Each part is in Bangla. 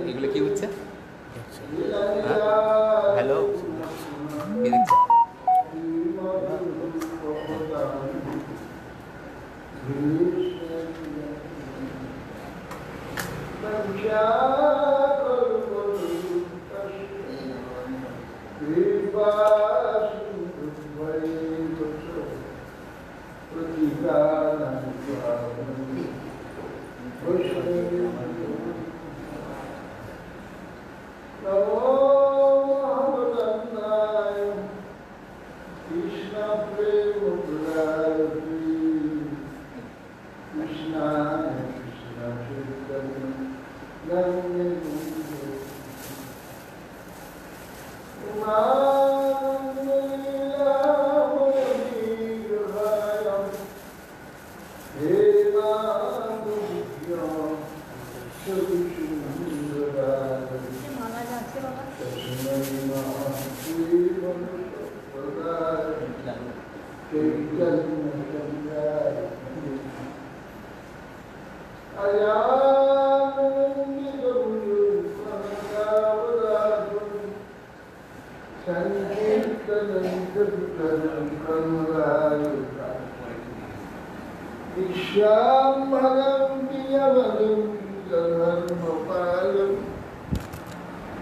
এগুলো কি হচ্ছে? হ্যালো, কি দেখছো?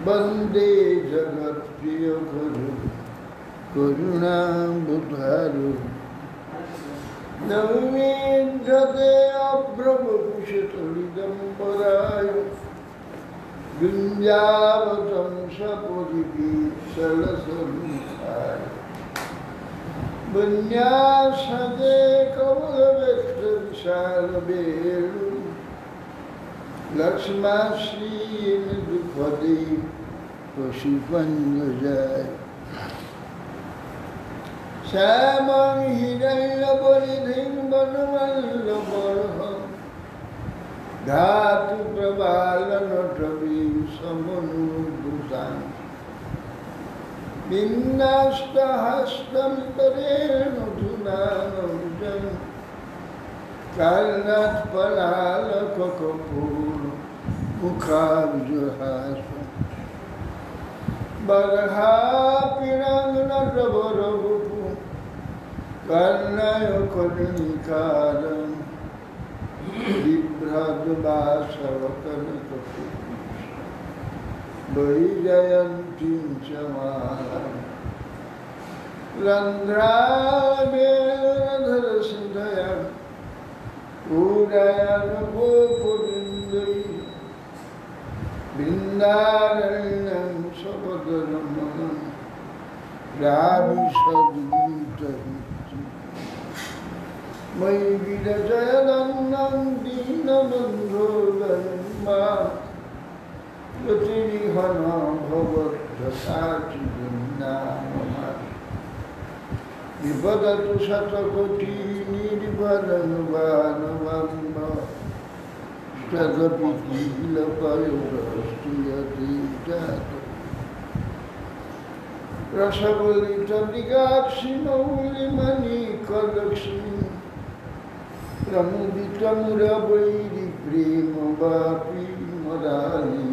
वंदे जगत प्रिय गुरु करुणा बुधारु नवमीधते अभ्रमकुशतलिदम्बराय विन्द्यावतं सपुरिपीसलसमुखाय विन्यासते कमलवक्षविशालवेणु लक्ष्माश्रीनिधिपदे पशुपन्नजाय श्यामं हिरण्यवनिधिं वनवल्लभर्हं धातुप्रवालनटवीं समनुद्रुतां विन्यास्तहस्तमितरेण धुनानौजं कर्णत्पलालककपूर मुखाब्जहासं बर्हापिरङ्गनटवरवपु कर्णयकर्णिकारं बिभ्रद्वासवकनकपु वैजयन्तीं च मालां रन्ध्रावेणधरसिधया पूरयनभूपुरिन्द्रै बिन्दारण्यं सपदरमणं राविशद्गीतहितं मयि विरजयदन्नं दीनबन्धो गणिमा জ্যোতিরিহন ভগবদ্ধাচিন্নাম বিপদতু শতকোটি নির্বাণবানবাম্ব তদপি কিলকয়োস্তূয়তে রসবলিত মৃগাক্ষি মৌলিমণি কলক্ষ্মী প্রমুদিত মুরবৈরি প্রেম বাপি মরালি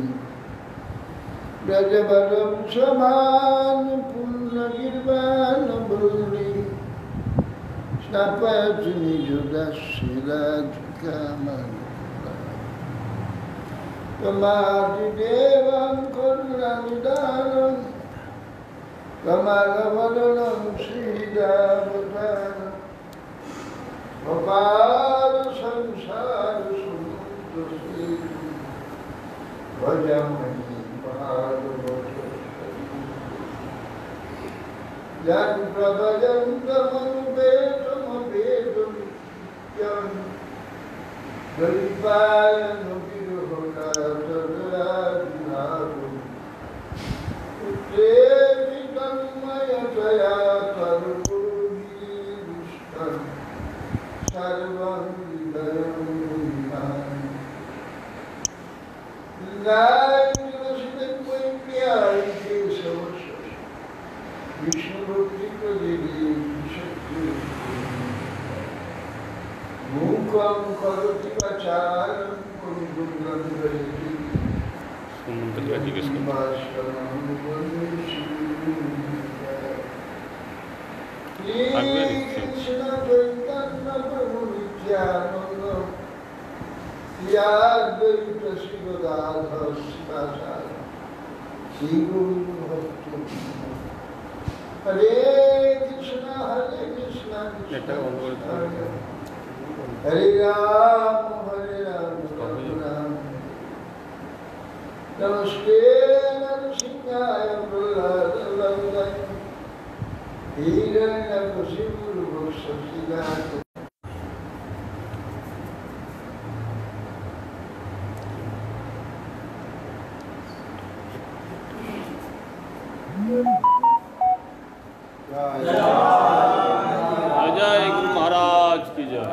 ব্রজবরম সমান পূর্ণগির্বাণ বল্লী স্নাপয়তু নিজদাশিরাধিকামন তমাদিদেবং করুণানিদানং কমলবদনং শ্রীদাবদানং অপার সংসার সমুদ্র ভজমহি ভাগবত যৎ প্রভজন্তমনুবেদমবেদম দৈপায়ন বিরহকাতরাদিনাদু পুত্রেতি তন্ময়তয়া তর্কুর্গিরিষ্টং সর্বং হৃদয়ং মুনিনাম মূকং করোতি বাচালং পুরুষং কৃষ্ণ চৈতন্য প্রভু নিত্যানন্দ শ্রীয়াদ্বৈত শ্রীগদাধর শিবাচার্য শ্রীগুরু ভক্ত হরে কৃষ্ণ কৃষ্ণ হরে রাম রাম রাম নমস্তে নরসিংহায় প্রহ্লাদায় হিরণ্যকশিপুর বৎসশিলায় जय गुरु महाराज की जय।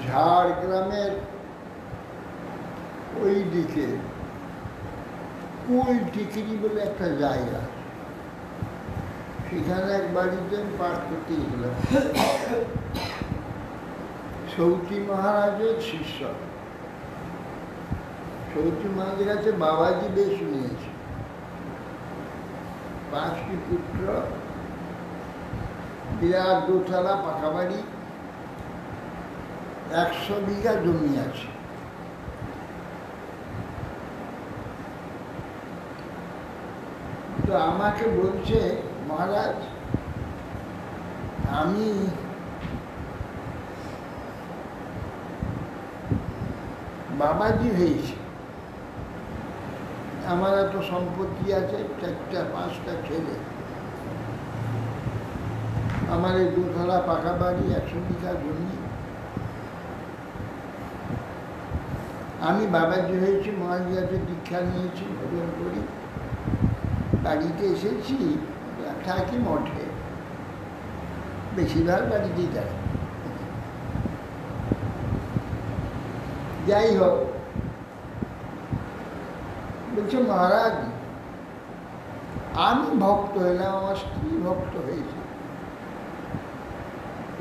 ঝাড়গ্রামের ওই দিকে কুল টিকিরি বলে একটা জায়গা, সেখানে এক বাড়িতে পাঠ করতে গেছিলাম। সৌতি মহারাজের শিষ্য, সৌতি মহারাজের কাছে বাবাজি বেশ নিয়েছে। 5টি পুত্র, বিরাট দোতলা পাকা বাড়ি, 100 বিঘা জমি আছে। তো আমাকে বলছে, মহারাজ আমি বাবাজি হয়েছি, আমার এত সম্পত্তি আছে, 4টা-5টা ছেলে, আমার এই দোতলা পাকা বাড়ি, 100 বিঘা জমি, আমি বাবাজি হয়েছি, মহারাজের কাছে দীক্ষা নিয়েছি, ভজন করি, বাড়িতে এসেছি, থাকি মঠে, বেশিরভাগ বাড়িতেই থাকি। যাই হোক, বলছে মহারাজ আমি ভক্ত হইলাম, আমার স্ত্রী ভক্ত হয়েছে,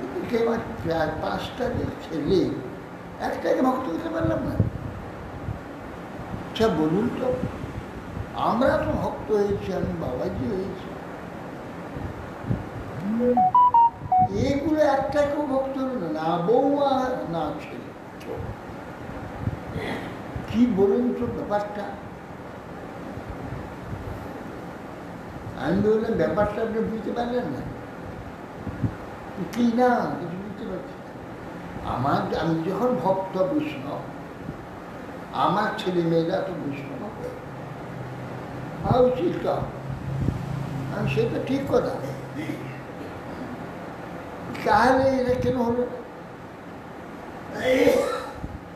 এদিকে আমার 4-5টা ছেলে, একটাকে ভক্ত হতে পারলাম না। আচ্ছা বলুন তো, আমরা তো ভক্ত হয়েছি, আমি বাবাজি হয়েছি, এগুলো একটাকেও ভক্ত হলো না, না বৌমা না ছেলে। কি বলুন তো ব্যাপারটা? আমি বললাম ব্যাপারটা আপনি বুঝতে পারলেন না? কি না, কিছু বুঝতে পারছি না। আমি যখন ভক্ত বৈষ্ণব, আমার ছেলে মেয়েরা তো বৈষ্ণব হওয়া উচিত। আমি সেটা ঠিক কথা, তাহলে এটা কেন হলো?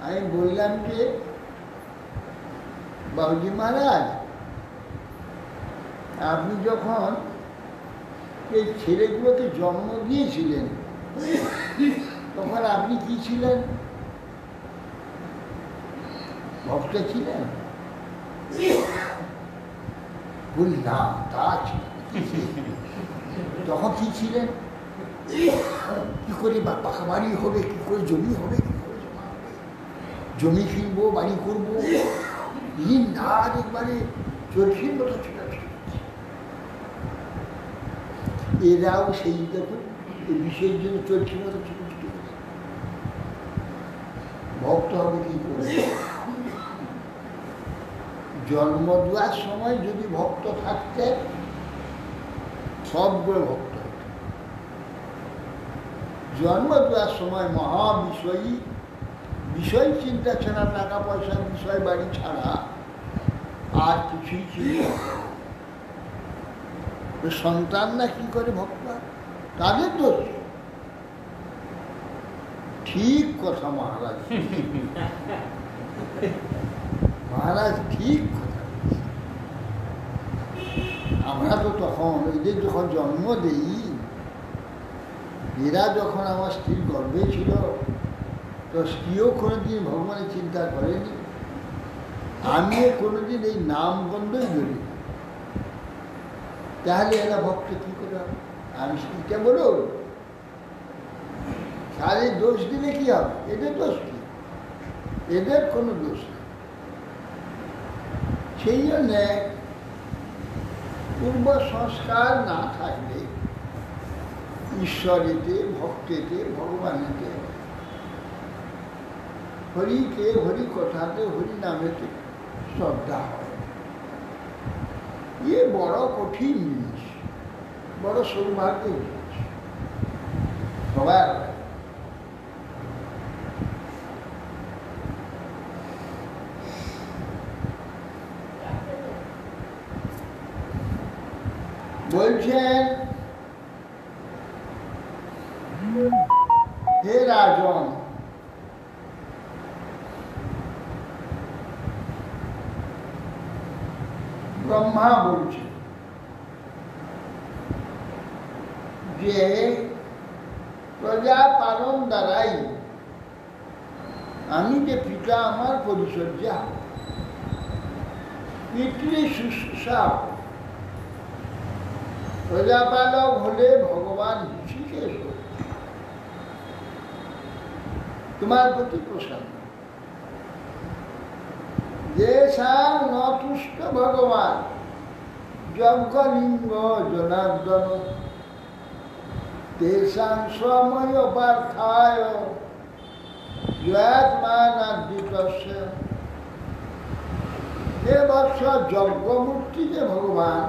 আমি বললাম যে বাবুজি মহারাজ, আপনি যখন এই ছেলেগুলোকে জন্ম দিয়েছিলেন তখন আপনি কি ছিলেন? ভক্ত ছিলেন? বলি না, তা ছিল। তখন কি ছিলেন? কি করে পাকা বাড়ি হবে, কি করে জমি হবে, কি করে জমা হবে, জমি কিনবো, বাড়ি করবো, দিন রাত একবারে চলছিল মতো ছোটাছুটি। এরাও সেই দেখুন এই বিষয়ের জন্য চলছিল মতো ছোটাছুটি। ভক্ত হবে কি করে? জন্ম দেওয়ার সময় যদি ভক্ত থাকতে, সবগুলো ভক্ত হতো। জন্ম দেওয়ার সময় মহাবিষয়ী, বিষয় চিন্তা ছাড়া, টাকা পয়সা, বিষয় বাড়ি ছাড়া আর কিছুই ছিল না। সন্তানরা কি করে ভক্ত? তাদের দোষ। ঠিক কথা মহারাজ, মহারাজ ঠিক কথা। আমরা তো তখন এদের যখন জন্ম দেই, এরা যখন আমার স্ত্রীর গর্ভে ছিল, তো স্ত্রীও কোনোদিন ভগবানের চিন্তা করেনি, আমিও কোনোদিন এই নাম গন্ধই ধরি। তাহলে এরা ভক্ত কি করে হবে? আমি স্ত্রীটা বলো, সারে দোষ দিলে কি হবে? এদের দোষ কি? এদের কোনো দোষ নেই। সেই জন্যে পূর্ব সংস্কার না থাকলে ঈশ্বরেতে, ভক্তেতে, ভগবানেতে, হরিকে, হরি কথাতে, হরি নামেতে শ্রদ্ধা হয়। এ বড় কঠিন জিনিস, বড় সৌভাগ্যের জিনিস। সবার বলছেন, হে রাজন, ব্রহ্মা বলছে যে প্রজা পালন দ্বারাই আমি যে পিতা আমার পরিচর্যা, পিতৃ শুশ্রূষা, প্রজাপালক হলে ভগবান ঋষিকেশ তোমার প্রতি প্রসন্ন। যে সাং নতুষ্ট ভগবান যজ্ঞলিঙ্গ জনার্দন, তেষাং সময় পার্থায় জয়াত্মানাদ্বিতস্য। হে বৎস, যজ্ঞমূর্তি যে ভগবান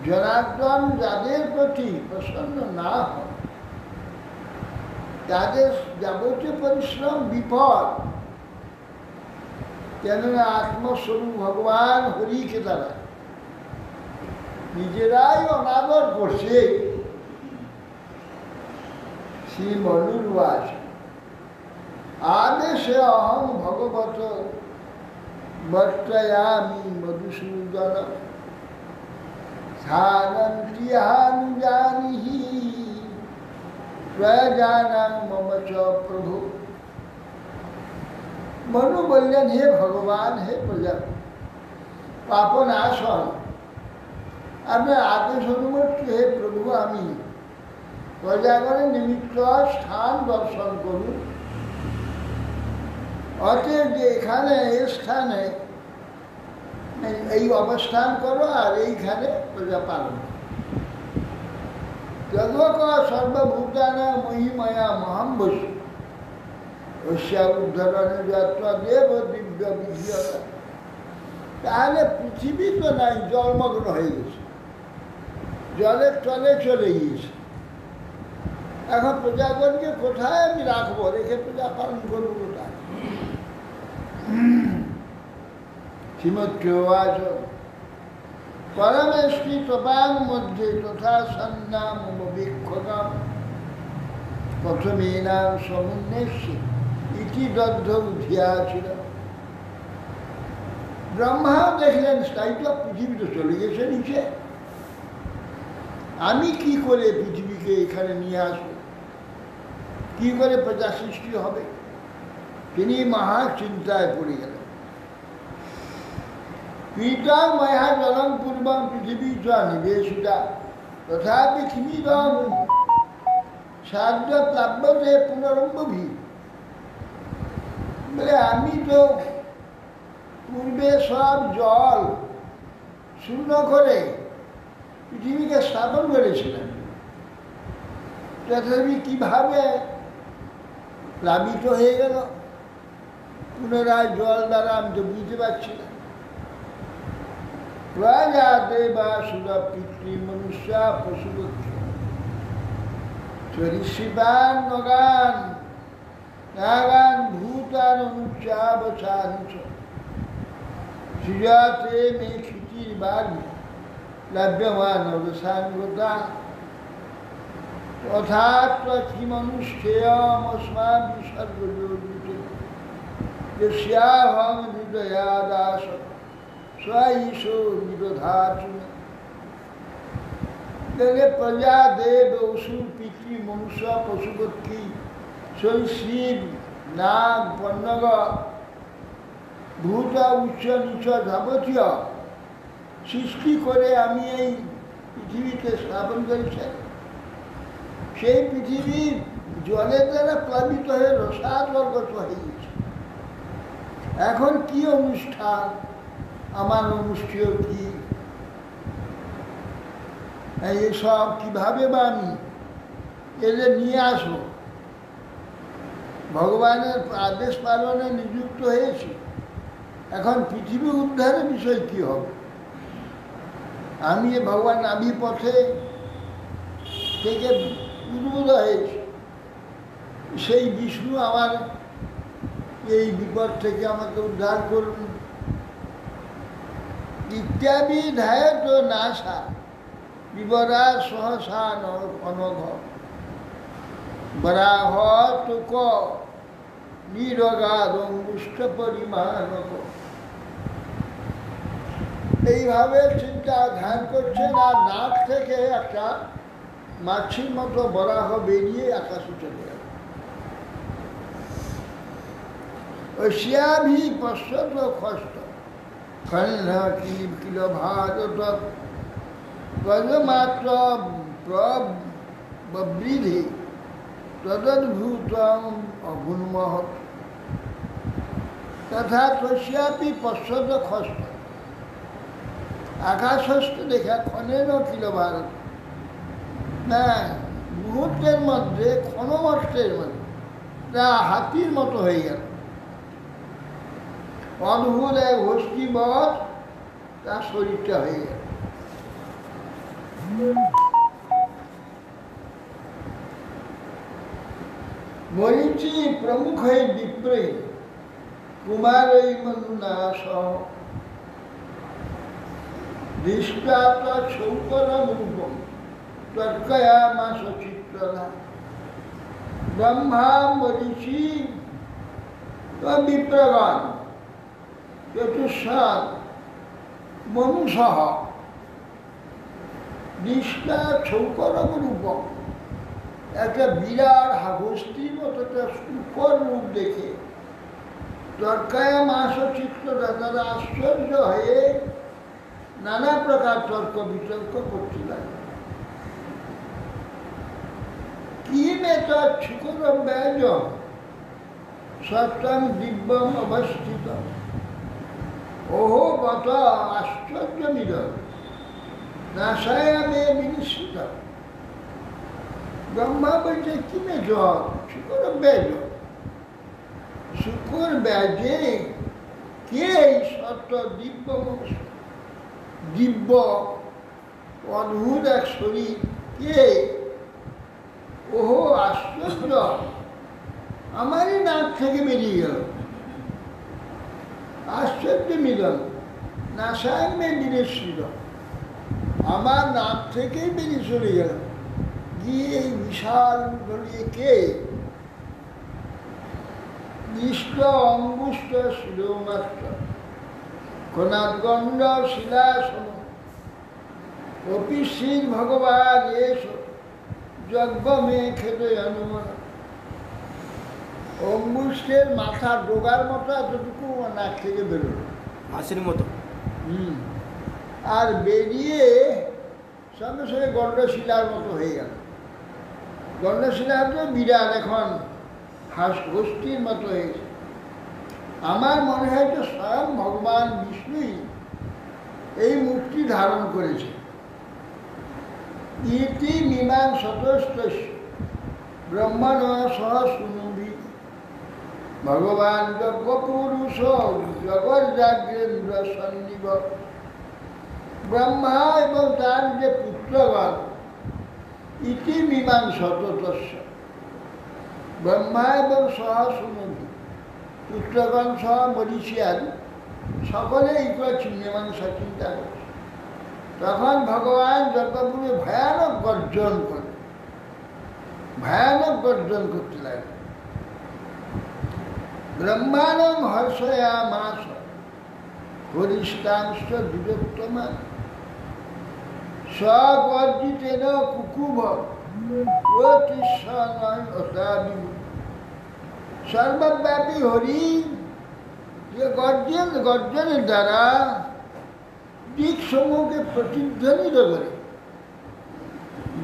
জনার্দন যাদের প্রতি প্রসন্ন না হয়, তাদের যাবতীয় পরিশ্রম বিফল। কেননা আত্মস্বরূপ ভগবান হরিকে তারা নিজেরাই অনাদর করছে। শ্রী মনুর্বাস আদেশে অহং ভগবত বর্তয়ামি মধুসূদন। স্থানন্ত্রিয়ানুজানিহি প্রজানাং মম চ প্রভু। মনু বললেন, হে ভগবান, হে প্রজাপতি, পাপনাশন, আপনার আদেশ অনুমতি, হে প্রভু, আমি প্রজাগণের নিমিত্ত স্থান দর্শন করুন। অতএব যে এখানে এই স্থানে এই অবস্থান করো আর এইখানে প্রজা পালন। যদক সর্বভূতানা মহিময়া মহাম বসু অস্যা উদ্ধরণে যাত্রা দেব দিব্য বিজয়তা। তাহলে পৃথিবী তো নাই, জলমগ্ন হয়ে গেছে, জলের তলে চলে গিয়েছে। এখন প্রজাগণকে কোথায় আমি রাখবো, রেখে প্রজা পালন করবো কোথায়? শ্রীমৎ পরমেষ্টি তপাং মধ্যে তথা সন্নাম বিক্ষতাম প্রথমেনাম সমুন্নেষ্যে ইতি দগ্ধ উঠিয়াছিল। ব্রহ্মা দেখলেন তাই তো পৃথিবী তো চলে গেছে নিচে, আমি কি করে পৃথিবীকে এখানে নিয়ে আসবো, কি করে প্রজা সৃষ্টি হবে? তিনি মহা চিন্তায় পড়ে গেলেন। পীতাং ময়া জলং পূর্বং পৃথিবী চ নিবেশিতা তথাপি কিমিদং সাধ্য প্লাব্যতে পুনরম্ভবি। বলে আমি তো পূর্বে সব জল শূন্য করে পৃথিবীকে স্থাপন করেছিলাম, তথাপি কিভাবে প্লাবিত হয়ে গেল পুনরায় জল দ্বারা, আমি তো বুঝতে পারছি না। প্রজা দেবা সুরা পিতৃ মনুষ্যা পশুপক্ষী সরীসৃপান নগান নাগান ভূতান অনুচ্চাবসানুচ সৃজাতে মে ক্ষিতির বাড়ি লাভ্যমান অবসাঙ্গতা তথাত্র কিমনুষ্ঠেয়মস্মাদ বিসর্গযোগিতে যস্যাহং হৃদয়াদাস স্বঈশো নিরোধাচুন। প্রজা দেব অসুর পিতৃ মনুষ্য পশুপক্ষী সরীসৃপ নাগ পন্নগ ভূত উচ্চ নিচ যাবতীয় সৃষ্টি করে আমি এই পৃথিবীতে স্থাপন করেছি। সেই পৃথিবী জলের দ্বারা প্লাবিত হয়ে রসাতলগত হয়ে গেছে। এখন কি অনুষ্ঠান, আমার অনুষ্ঠেয় কি, এইসব কিভাবে বা আমি এদের নিয়ে আসবো? ভগবানের আদেশ পালনে নিযুক্ত হয়েছি, এখন পৃথিবী উদ্ধারের বিষয় কি হবে? আমি ভগবান নাভি পথে থেকে উদ্ভূত হয়েছি, সেই বিষ্ণু আমার এই বিপদ থেকে আমাকে উদ্ধার করুন ইত্যাদি ধ্যায় তো নাশা বিবরা সহসা অনঘ বরাহ তুক নিরগাদ অঙ্গুষ্ঠ পরিমাণক। এইভাবে চিন্তা ধ্যান করছেন, আর নাক থেকে একটা মাছির মতো বরাহ বেরিয়ে আকাশে চলে গেল। অস্যাভি পশ্যত খষ্ট খণ্ড কিল ভারত গজমাত্র প্রবৃদ্ধি তদদ্ভূত অগুণমহৎ তথা তস্যাপি পশ্যত খষ্ট। আকাশস্থ দেখা ক্ষণের কিল ভারত, না মুহূর্তের মধ্যে ক্ষণমষ্টের মধ্যে তা হাতির মতো হয়ে গেল। অদ্ভুত এক হস্তিবৎ তার শরীরটা হয়ে গেল। মরিচি প্রমুখ বিপ্রে কুমারৈ মনুনাশ দৃষ্টা তৌকরম রূপম তর্কয়ামাস চিত্রনা। ব্রহ্মা মরিচি বিপ্রগণ চতুষ্ষাৎ মনুষঃ দৃষ্টা ছৌকরম রূপম, একটা বিরাট হাগস্তির মতো একটা সুপর রূপ দেখে তর্কায় মাস চিত্তরা তারা আশ্চর্য হয়ে নানা প্রকার তর্ক বিতর্ক করতে লাগে। কি মেতর ব্যাজ সত্যম দিব্যম অবস্থিত, ওহো বত আশ্চর্য মিল নাশায়া মে বিনিশ্চিত। ব্রহ্মা বলছে কি মেজ শুকর ব্যাজ, শুকর ব্যাজে কে এই সত্য দিব্য দিব্য অদ্ভুত এক শরীর কে, ওহো আশ্চর্য, আমারই নাক থেকে বেরিয়ে গেল। আশ্চর্য মিলন নাশায় মে বিনিশ্চিত, আমার নাক থেকেই বেরিয়ে চলে গেল, গিয়ে এই বিশাল গলিয়ে কে, দৃষ্ট অঙ্গুষ্ট শিরোমাত্র কনাদগণ্ড শিলাসন অপিশ্রীর ভগবান এস যজ্ঞ মে খেতে অনুমান। অঙ্গুষ্ঠের মাথা ডোগার মতো এতটুকু নাক থেকে বেরোলো, হাসির মতো। আর বেরিয়ে সঙ্গে সঙ্গে গণ্ডশিলার মতো হয়ে গেল। গণ্ডশিলার তো বিরাট এখন গোষ্ঠীর মতো হয়েছে। আমার মনে হয় যে স্বয়ং ভগবান বিষ্ণুই এই মূর্তি ধারণ করেছে। ইতি মীমাং সতস্ত ব্রহ্মণ সহ শুনুভি, ভগবান যজ্ঞ পুরুষ জগজ্জাগ্রেন্দ্র সন্নিব। ব্রহ্মা এবং তার যে পুত্রগণ ইতি মীমাং সতস্য, ব্রহ্মা এবং সহ শুনুভি পুত্রগণ সহ মরিষিয়ান সকলে এই করেছে মীমাংসা চিন্তা করছে। তখন ভগবান যজ্ঞপুরে ভয়ানক গর্জন করে, ভয়ানক গর্জন করতে লাগে। ব্রহ্মাণং হর্ষয়া মাস হরিষ্টাংশ বিরক্তমান স্বগর্জিতেন কুকুব সর্বব্যাপী হরি যে গর্জনের দ্বারা দিক সমূহকে প্রতিধ্বনিত করে,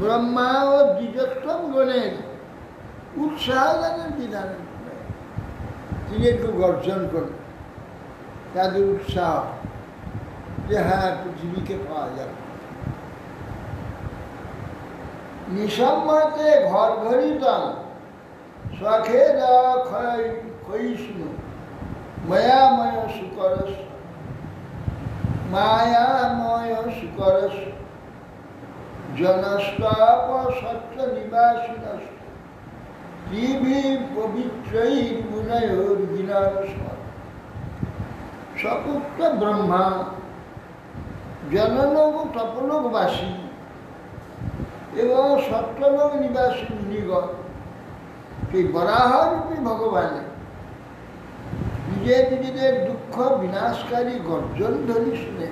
ব্রহ্মা ও দ্বিজোত্তম গণের উৎসাহদানের বিধান তিনি একটু গর্জন করলেন, তাদের উৎসাহ যে হ্যাঁ পৃথিবীকে পাওয়া যাবে। নিঃসম্মতে ঘর ঘরিতম সখেদ ক্ষয়িষ্ণু মায়াময় শুকরস, মায়াময় শুকরস জনস্তাপ সত্য নিবাসিনস পৃথিবী পবিত্রই মুনয়োর বিনাশ। সপুত্র ব্রহ্মা জনলোক তপলোকবাসী এবং সত্যলোক নিবাসী মুনিগণ সেই বরাহরূপী ভগবানের নিজেদের দুঃখ বিনাশকারী গর্জন ধ্বনি শুনে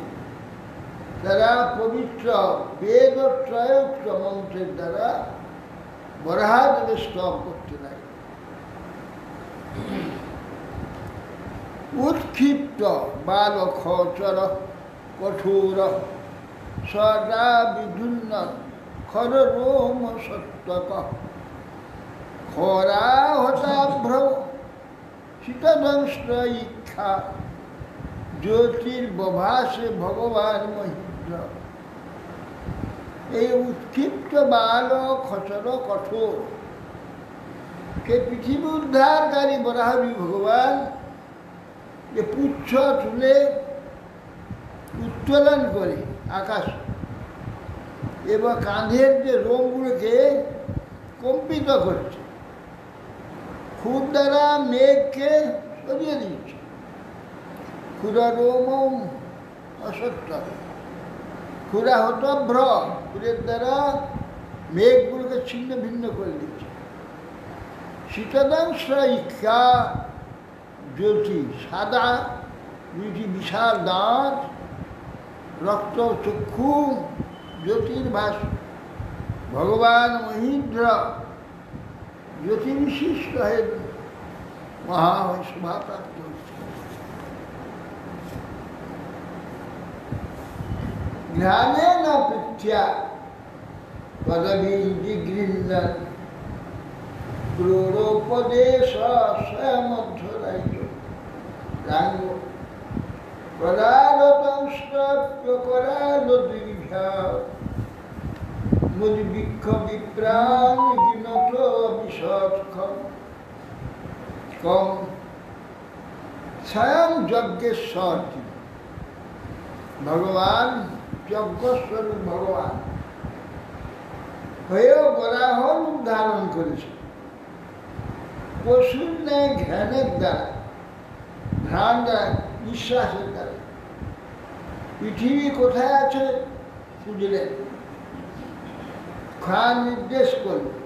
তারা পবিত্র বেদ ও ত্রয়োক্ত মন্ত্রের দ্বারা বরাহদেবের স্তব করতে লাগে। উৎক্ষিপ্ত বাল খচর কঠোর সদা বিভিন্ন খর রোম সত্যক খরা হতাভ্র শীতদংশ ইচ্ছা জ্যোতির্বভাসে ভগবান মহিন্দ্র। এই উৎক্ষিপ্ত বাল খচর কঠোর সে পৃথিবী উদ্ধারকারী বরাহী ভগবান যে পুচ্ছ তুলে উত্তোলন করে আকাশ এবং কাঁধের যে রোমগুলোকে কম্পিত করছে, খুর দ্বারা মেঘকে সরিয়ে দিচ্ছে। খুরা রোম অসত্য, খুরা হতো ভ্র, খুরের দ্বারা মেঘগুলোকে ছিন্ন ভিন্ন করে দিচ্ছে। শীতদাংশ ইচ্ছা জ্যোতি সাদা দুইটি বিশাল দাঁত, রক্ত চক্ষু, জ্যোতির্ভাস ভগবান মহীন্দ্র জ্যোতির্বিশিষ্ট হয়ে মহাময় শোভাপ্রাপ্ত হচ্ছে। জ্ঞানেন পৃথ্যা পদবী জিগৃহ্ণন ক্রোড়োপদেশ স্বয়মধ্বরাজ্য রাঙ্গ করালতংস্ত্রকরালদীর্ঘ্যা মুদ্বিক্ষ বিপ্রাণ বিনত বিশৎক্ষম কম স্বয়ং যজ্ঞেশ্বর তিনি ভগবান, যজ্ঞস্বরূপ ভগবান হয়েও বরাহ রূপ ধারণ করেছে। পশুর ন্যায় ধ্যানের দ্বারা, ধ্যান দ্বারা, বিশ্বাসের দ্বারা পৃথিবী কোথায় আছে খুঁজলেন, খান নির্দেশ করলেন,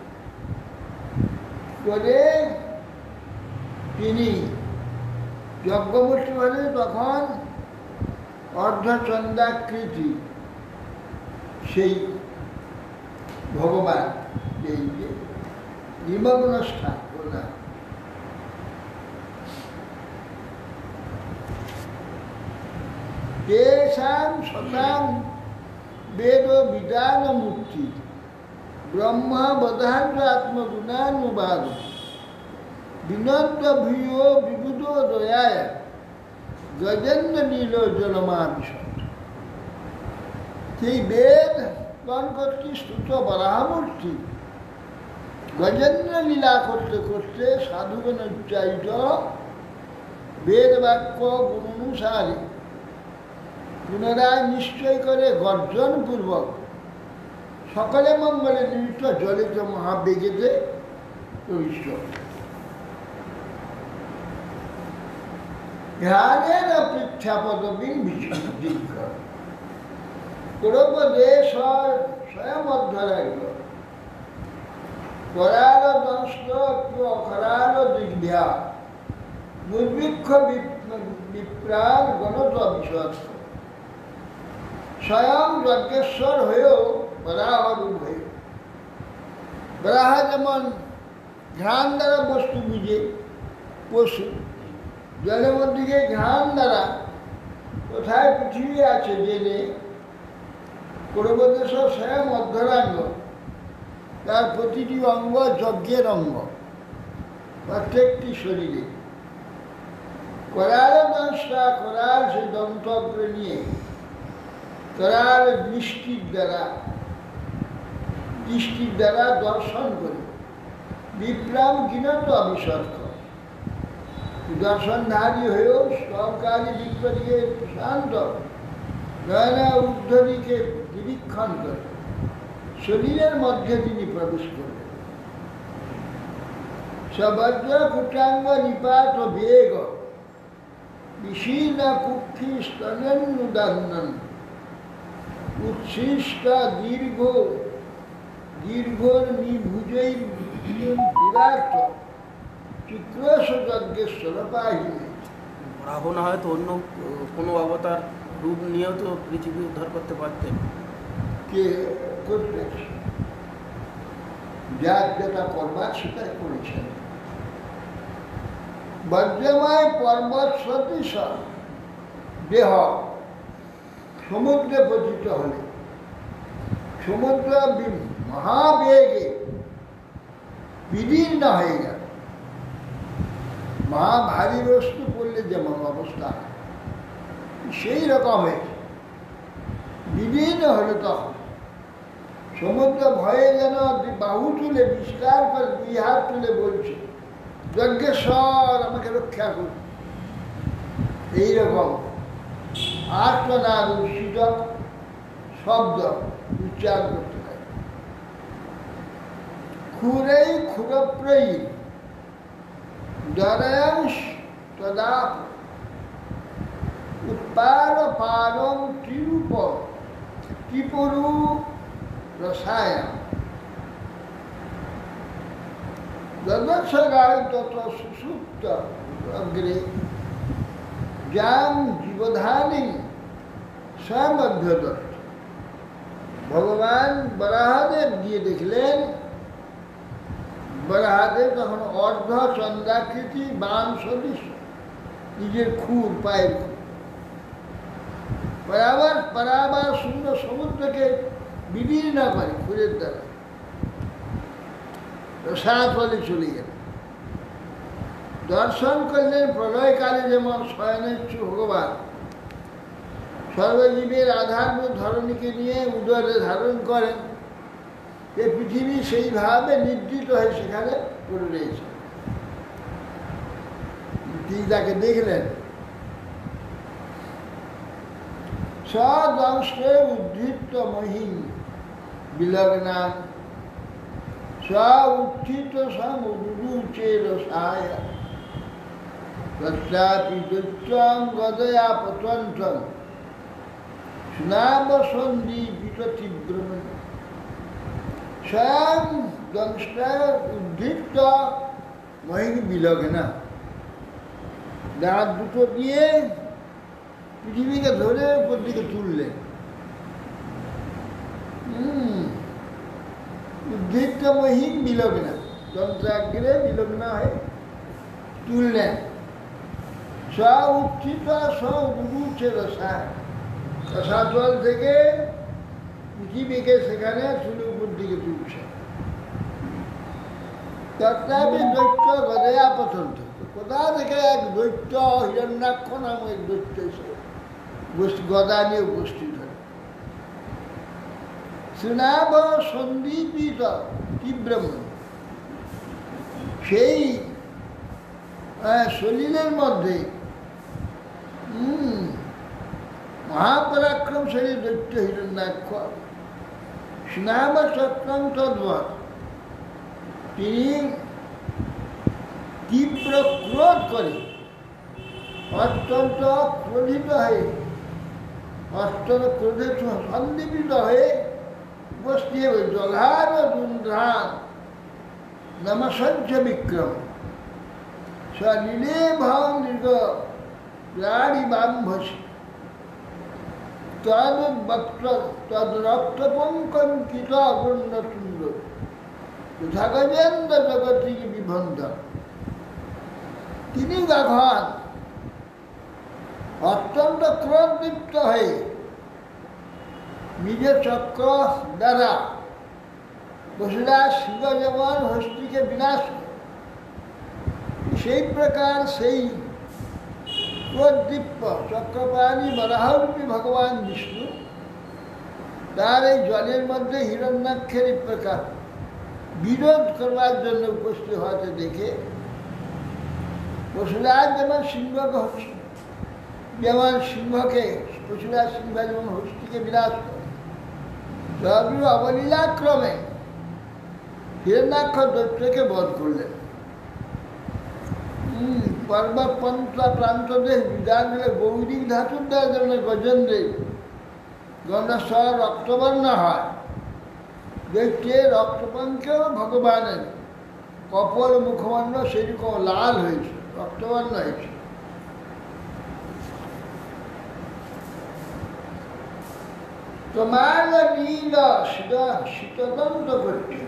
করে তিনি যজ্ঞমূর্তি হলে তখন অর্ধচন্দ্রাকৃতি সেই ভগবান, এই যে নিমগ্ন স্থান বললাম, তেষাং শতাং বেদ বিধান মূর্তি ব্রহ্মা বধার্য আত্মগুণানুবাদ বিনদ্য ভূয় বিবুধ দয়ায় গজেন্দ্র নীল জলমাভিষদ। সেই বেদ কর্তৃক স্তুত বরাহমূর্তি গজেন্দ্র লীলা করতে করতে সাধুগণ উচ্চারিত বেদ বাক্য গুণানুসারে পুনরায় নিশ্চয় করে গর্জনপূর্বক সকলে মঙ্গলে নিমিত্ত জলিত মহাবেগেতে প্রবিষ্ট। ধ্যানের পৃথ্যাপদবীন দীর্ঘ ক্রোড়োপদেশ স্বয়মধ্বরাজ্য করাল দংষ্ট অখরাল দিগ্ভ্যা দুর্ভিক্ষ বিপ্রাণ গণত বিশদ। স্বয়ং যজ্ঞেশ্বর হয়েও বরাহ রূপ হয়ে, বরাহ যেমন ঘ্রাণ দ্বারা বস্তু বুঝে পশু, জলের মধ্যে ঘ্রাণ দ্বারা কোথায় পৃথিবী আছে জেনে, ক্রোড়োপদেশ স্বয়ং অর্ধরাঙ্গ, তার প্রতিটি অঙ্গ যজ্ঞের অঙ্গ, প্রত্যেকটি শরীরে করাল দংশা, করাল সেই দন্তগ্রে নিয়ে করাল দৃষ্টির দ্বারা দর্শন করে বিপ্রাম গিনত অবিসর্গ, দর্শনধারী হয়েও সবকারী দিকে শান্ত নয়না ঊর্ধ্বদিকে নিরীক্ষণ করে শরীরের মধ্যে তিনি প্রবেশ করলেন। সবজ্র কুটাঙ্গ নিপাত বেগ বিশীর্ণ কুক্ষি স্তনেন্নুদান্নন উচ্ছিষ্ট দীর্ঘ নিভুজৈ বিরাট চিক্রোশ যজ্ঞেশ্বর পাহিনী। বরাহ না হয়তো অন্য কোনো অবতার রূপ নিয়েও তো পৃথিবী উদ্ধার করতে পারতেন। কে করতে, যার যেটা করবার সেটাই করেছেন। বজ্রময় পর্বত সদৃশ দেহ সমুদ্রে পতিত হলে সমুদ্র মহাবেগে বিদীর্ণ হয়ে গেল। মহা ভারী বস্তু পড়লে যেমন অবস্থা সেই রকম হয়েছে, বিদীর্ণ হলো তখন সমুদ্র ভয়ে যেন বাহু তুলে বিস্তার করে দুই হাত তুলে বলছে, যজ্ঞেশ্বর আমাকে রক্ষা করুন। এইরকম আর্তনাদ উচ্ছিত শব্দ উচ্চারণ করতে পারে। ক্ষুরেই ক্ষুরপ্রয়ী দরাংশ তদা উৎপার পারং ত্রিরূপ ত্রিপুরু রসায়ন দদর্শগায় তত সুসুপ্ত অগ্রে যাং জীবধানী স্বয়মধ্যদত্ত। ভগবান বরাহদেব গিয়ে দেখলেন বরাহদেব তখন অর্ধ চন্দ্রাকৃতি বান সদৃশ, নিজের খুর, পায়ের খুর, পারাবার সুন্দর সমুদ্রকে বিদীর্ণ করে খুরের দ্বারা রসাতলে চলে গেল। দর্শন করলেন প্রলয়কালে যেমন শয়নেচ্ছু ভগবান সর্বজীবের আধারভূত ধরণীকে নিয়ে উদরে ধারণ করেন, যে পৃথিবী সেইভাবে নিদ্রিত হয়ে সেখানে পড়ে রয়েছে। তিনি তাকে দেখলেন। সদংশে উদ্ধৃত মহিম বিলগ্না স উত্থিত সমুদুচে রসায় তস্যাপি দৈত্যং গদয়া পতন্ত্রং সুনাম সন্দীপিত তীব্রম। স্বয়ং দংশে উদ্ধৃত মহিম বিলগ্না, দাঁত দুটো দিয়ে পৃথিবীকে ধরে উপর দিকে তুললেন। উদ্ধৃত মহিম বিলগ্না, যন্ত্রাগ্রে বিলগ্ন হয়ে তুললেন। স উত্থিত স উদুচে রসায়, রসাতল থেকে পৃথিবীকে সেখানে তুলে উপর দিকে তুলছে। তথাপি দৈত্য গদয়া পছন্দ, কোথা থেকে এক দৈত্য হিরণ্যাক্ষ নামক এক দৈত্য এসে গদা নিয়ে উপস্থিত হয়। সুনাভ সন্দীপিত তীব্রম, সেই শরীরের মধ্যে মহাপরাক্রমশালী দৈত্য হিরণ্যাক্ষ সুনাভ চক্রম তদ্বৎ, তিনি তীব্র ক্রোধ করে অত্যন্ত ক্রোধিত হয়ে অত্যন্ত ক্রোধে সন্দীপিত হয়ে উপস্থিত হয়ে জঘার দুন্ধ্রান নমসজ্জ বিক্রম স্বলীলে ভাব দীর্ঘ প্রাণী বাম্ভসি তদ্রক্তপঙ্কিত অগুণ্য সুন্দর যথা গজেন্দ্র জগতি বিভন্ত। তিনি যখন অত্যন্ত ক্রোধদীপ্ত হয়ে নিজের চক্র দ্বারা বসুরাজ শিব যেমন হস্তিকে বিনাশ করে, সেই প্রকার সেই ক্রোধদীপ্ত চক্রপাণী বরাহরূপী ভগবান বিষ্ণু তার এই জলের মধ্যে হিরণ্যাক্ষের এই প্রকার বিরোধ করবার জন্য উপস্থিত হতে দেখে পশুরাজ যেমন সিংহকে যেমন সিংহকে পশুরাজ সিংহ যেমন হস্তিকে বিনাশ করে, তবে অবলীলাক্রমে হিরণ্যাক্ষ দৈত্যকে বধ করলেন। পর্বত প্রান্ত দেশ বিধান মিলে গৌরিক ধাতুর দ্বারা যেমন গজেন্দ্রে গন্ধস্বর রক্তবর্ণ হয়, দৈত্যের রক্তপঙ্কেও ভগবানের কপল মুখবর্ণ সেরকম লাল হয়েছে, রক্তবর্ণ হয়েছে। তোমার নীল শীতদন্ত করছে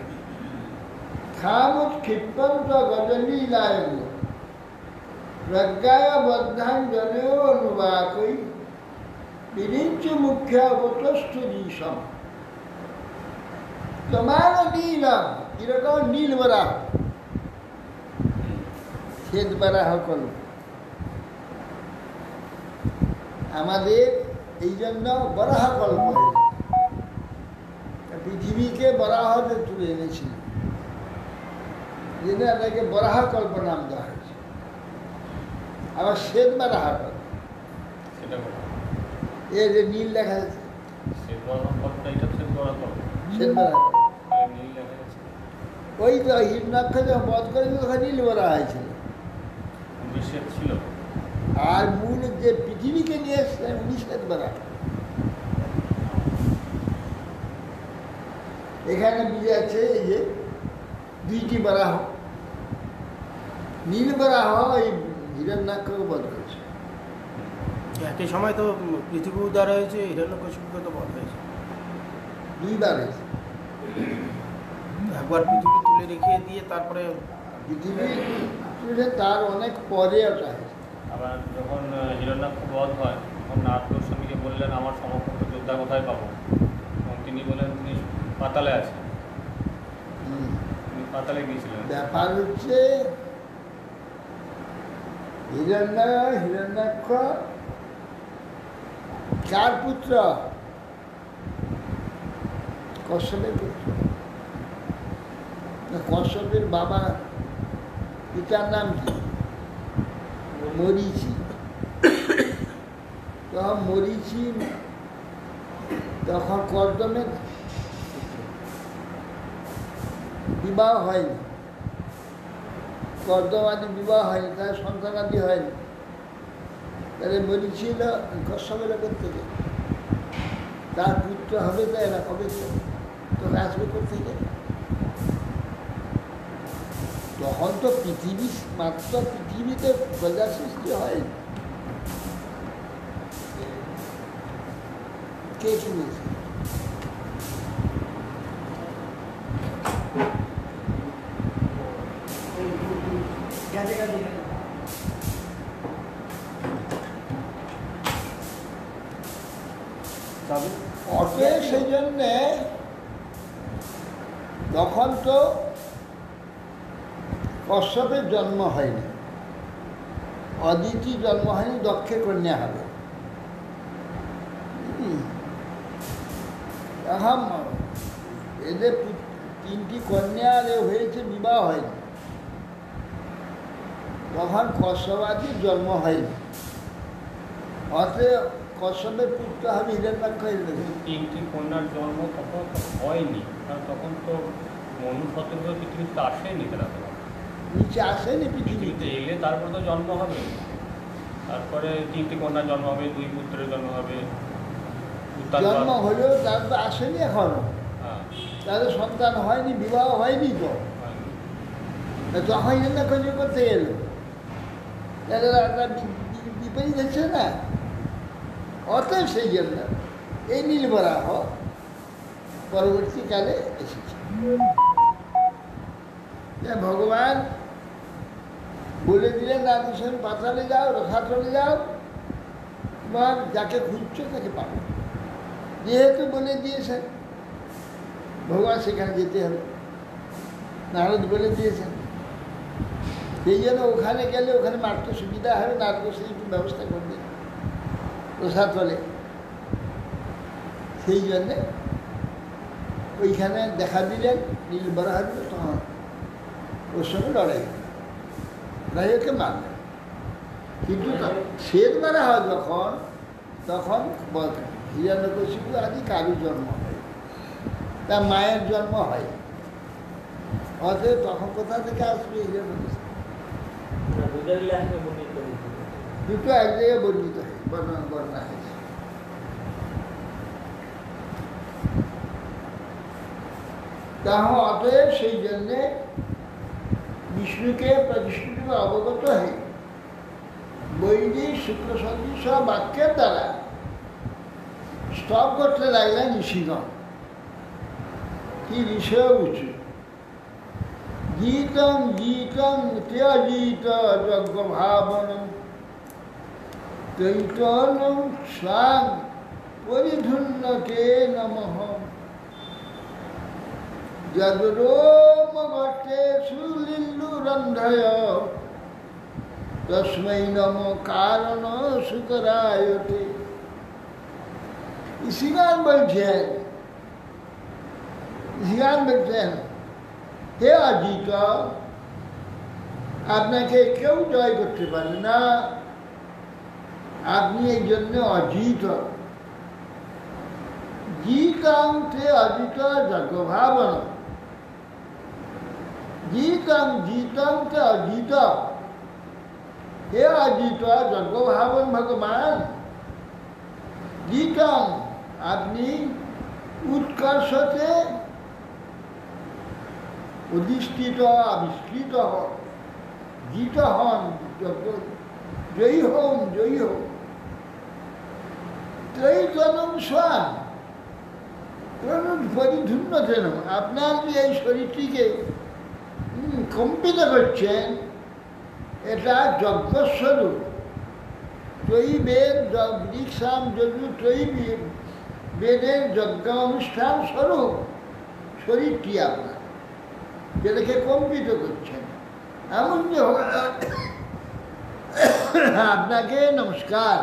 খামুৎক্ষিপ্তন্ত গজলীলায় প্রজ্ঞায় বদ্ধাঞ্জলেও অনুবাকই বিরিঞ্চ মুখ্য অবতস্থ দিশম। তোমার নীলম কিরকম নীল বরাহ, শ্বেত বরাহ কল। আমাদের এই জন্য বরাহ কল্প পৃথিবীকে বরাহতে তুলে এনেছিল, যেটা তাকে বরাহ কল্প নাম দেওয়া হয়েছে। আবার শ্বেত বরাহ কল্প, এই যে নীল লেখা যাচ্ছে শ্বেত বরাহ, ওই তো হিরণ্যাক্ষ যখন বধ করে ওখানে নীল বরাহ হয়েছিল। আর মূল যে পৃথিবীকে নিয়ে এসছেন উনি শ্বেত বরাহ। এখানে বুঝে আছে এই যে দুইটি বরাহ, নীল বরাহ এই হিরণ্যাক্ষকে বধ করেছে। একই সময় তো পৃথিবী উদ্ধার হয়েছে, হিরণ্যকশিপুকে তো বধ হয়েছে। 2বার হয়েছে। একবার পৃথিবী তুলে রেখে দিয়ে তারপরে পৃথিবী তুলে তার অনেক পরে ওটা হয়েছে। আবার যখন হিরণ্যাক্ষ বধ হয় তখন নারদ গোস্বামীকে বললেন আমার সমকক্ষ যোদ্ধা কোথায় পাবো, এবং তিনি বললেন তিনি পাতালে আছেন। তিনি পাতালে গিয়েছিলেন। ব্যাপার হচ্ছে হিরণ্যাক্ষ 4 পুত্র, কশ্যপের পুত্র। কশ্যপের বাবা পিতার নাম কি? মরীচি। তখন মরীচি তখন কর্দমের বিবাহ হয়নি, কর্দমাদি বিবাহ হয়নি, তার সন্তানাদি হয়নি। তাহলে মরীচি কশ্যপের থেকে তার পুত্র হবে, তো এরা কবে তো আসবে থেকে? তখন তো পৃথিবী মাত্র, পৃথিবীতে প্রজা সৃষ্টি হয়নি। কে কিনেছে? অতএব সেই জন্যে তখন তো কশ্যপের জন্ম হয়নি, অদিতি জন্ম হয়নি, দক্ষের কন্যা হবে। এখন এদের 3টি কন্যা হয়েছে, বিবাহ হয়নি, তখন কশ্যপাদির জন্ম হয়নি। অতএব কশ্যপের পুত্র হবে হিরণ্যাক্ষ। 3টি কন্যার জন্ম তখন হয়নি, কারণ তখন তো মনু সতর্ক পৃথিবীতে আসেনি, তারা তো নিচে আসেনি পৃথিবীতে পৃথিবীতে। এলে তারপরে তো জন্ম হবে। তারপরে 3টি কন্যার জন্ম হবে, 2 পুত্রের জন্ম হবে। জন্ম হলেও তার তো আসেনি এখনো, হ্যাঁ, তাদের সন্তান হয়নি, বিবাহ হয়নি। তো হয়নি। তখন হিরণ্যাক্ষ করতে গেল, তাদের বিপরীত হচ্ছে না। অতএব সেই জন্য এই নীলবরাহ পরবর্তীকালে এসেছে। ভগবান বলে দিলেন রামকৃষ্ণ পাতালে যাও, রসাতলে যাও, তোমার যাকে খুঁজছো তাকে পাবে। যেহেতু বলে দিয়েছেন ভগবান, সেখানে যেতে হবে। নারদ বলে দিয়েছেন, সেই জন্য ওখানে গেলে ওখানে মারতে সুবিধা হবে, নারদ সেই একটু ব্যবস্থা করবে রসাতলে। সেই জন্যে ওইখানে দেখা দিলেন নীলবরাহ, তখন ওর সঙ্গে লড়াইকে মারলেন। কিন্তু শেরবরাহ যখন, তখন হিরণ্যকশিপু আদি কারু জন্ম হয়, তার মায়ের জন্ম হয়। অতএব তখন কোথা থেকে আসবে হিরণ্যকশিপু? দুটো এক জায়গায় বর্ণিত হয়, বর্ণনা হয়েছে। তাহলে অতএব সেই জন্যে বিষ্ণুকে প্রতিষ্ঠিত অবগত হয়ে বৈদিক শুক্র সদৃশ বাক্যের দ্বারা স্তব করতে লাগলেন ঋষিগণ। কি ঋষয় উঁচু গীতম গীতম ত্যজিত যজ্ঞ ভাবনম চৈতন্যম স্বাং পরিধুন্নকে নমঃ যদরোমগটে সুলিল্লুরন্ধয় তস্मै নমো কারণ সুকরায়তে। ঋষিগণ বলছেন, হে অজিত, আপনাকে কেউ জয় করতে পারে না, আপনি এই জন্য অজিত। গীতং তে অজিত জগভাবন, গীতং গীতং তে অজিত, হে অজিত জগভাবন ভগবান। গীতং আপনি উৎকর্ষতে অধিষ্ঠিত, আবিষ্কৃত হন, জিত হন, জয়ী হন, জয়ী হন। ত্রৈতনম স্বাম, পরিধূর্ণ যেন আপনার যে এই শরীরটিকে কম্পিত করছেন, এটা যজ্ঞস্বরূপ। ত্রয়ী বেদ ঋক্সাম যজু ত্রয়ী বেদের যজ্ঞ অনুষ্ঠান স্বরূপ শরীরটি আপনার, যেটাকে কম্পিত করছেন। এমন যে আপনাকে নমস্কার।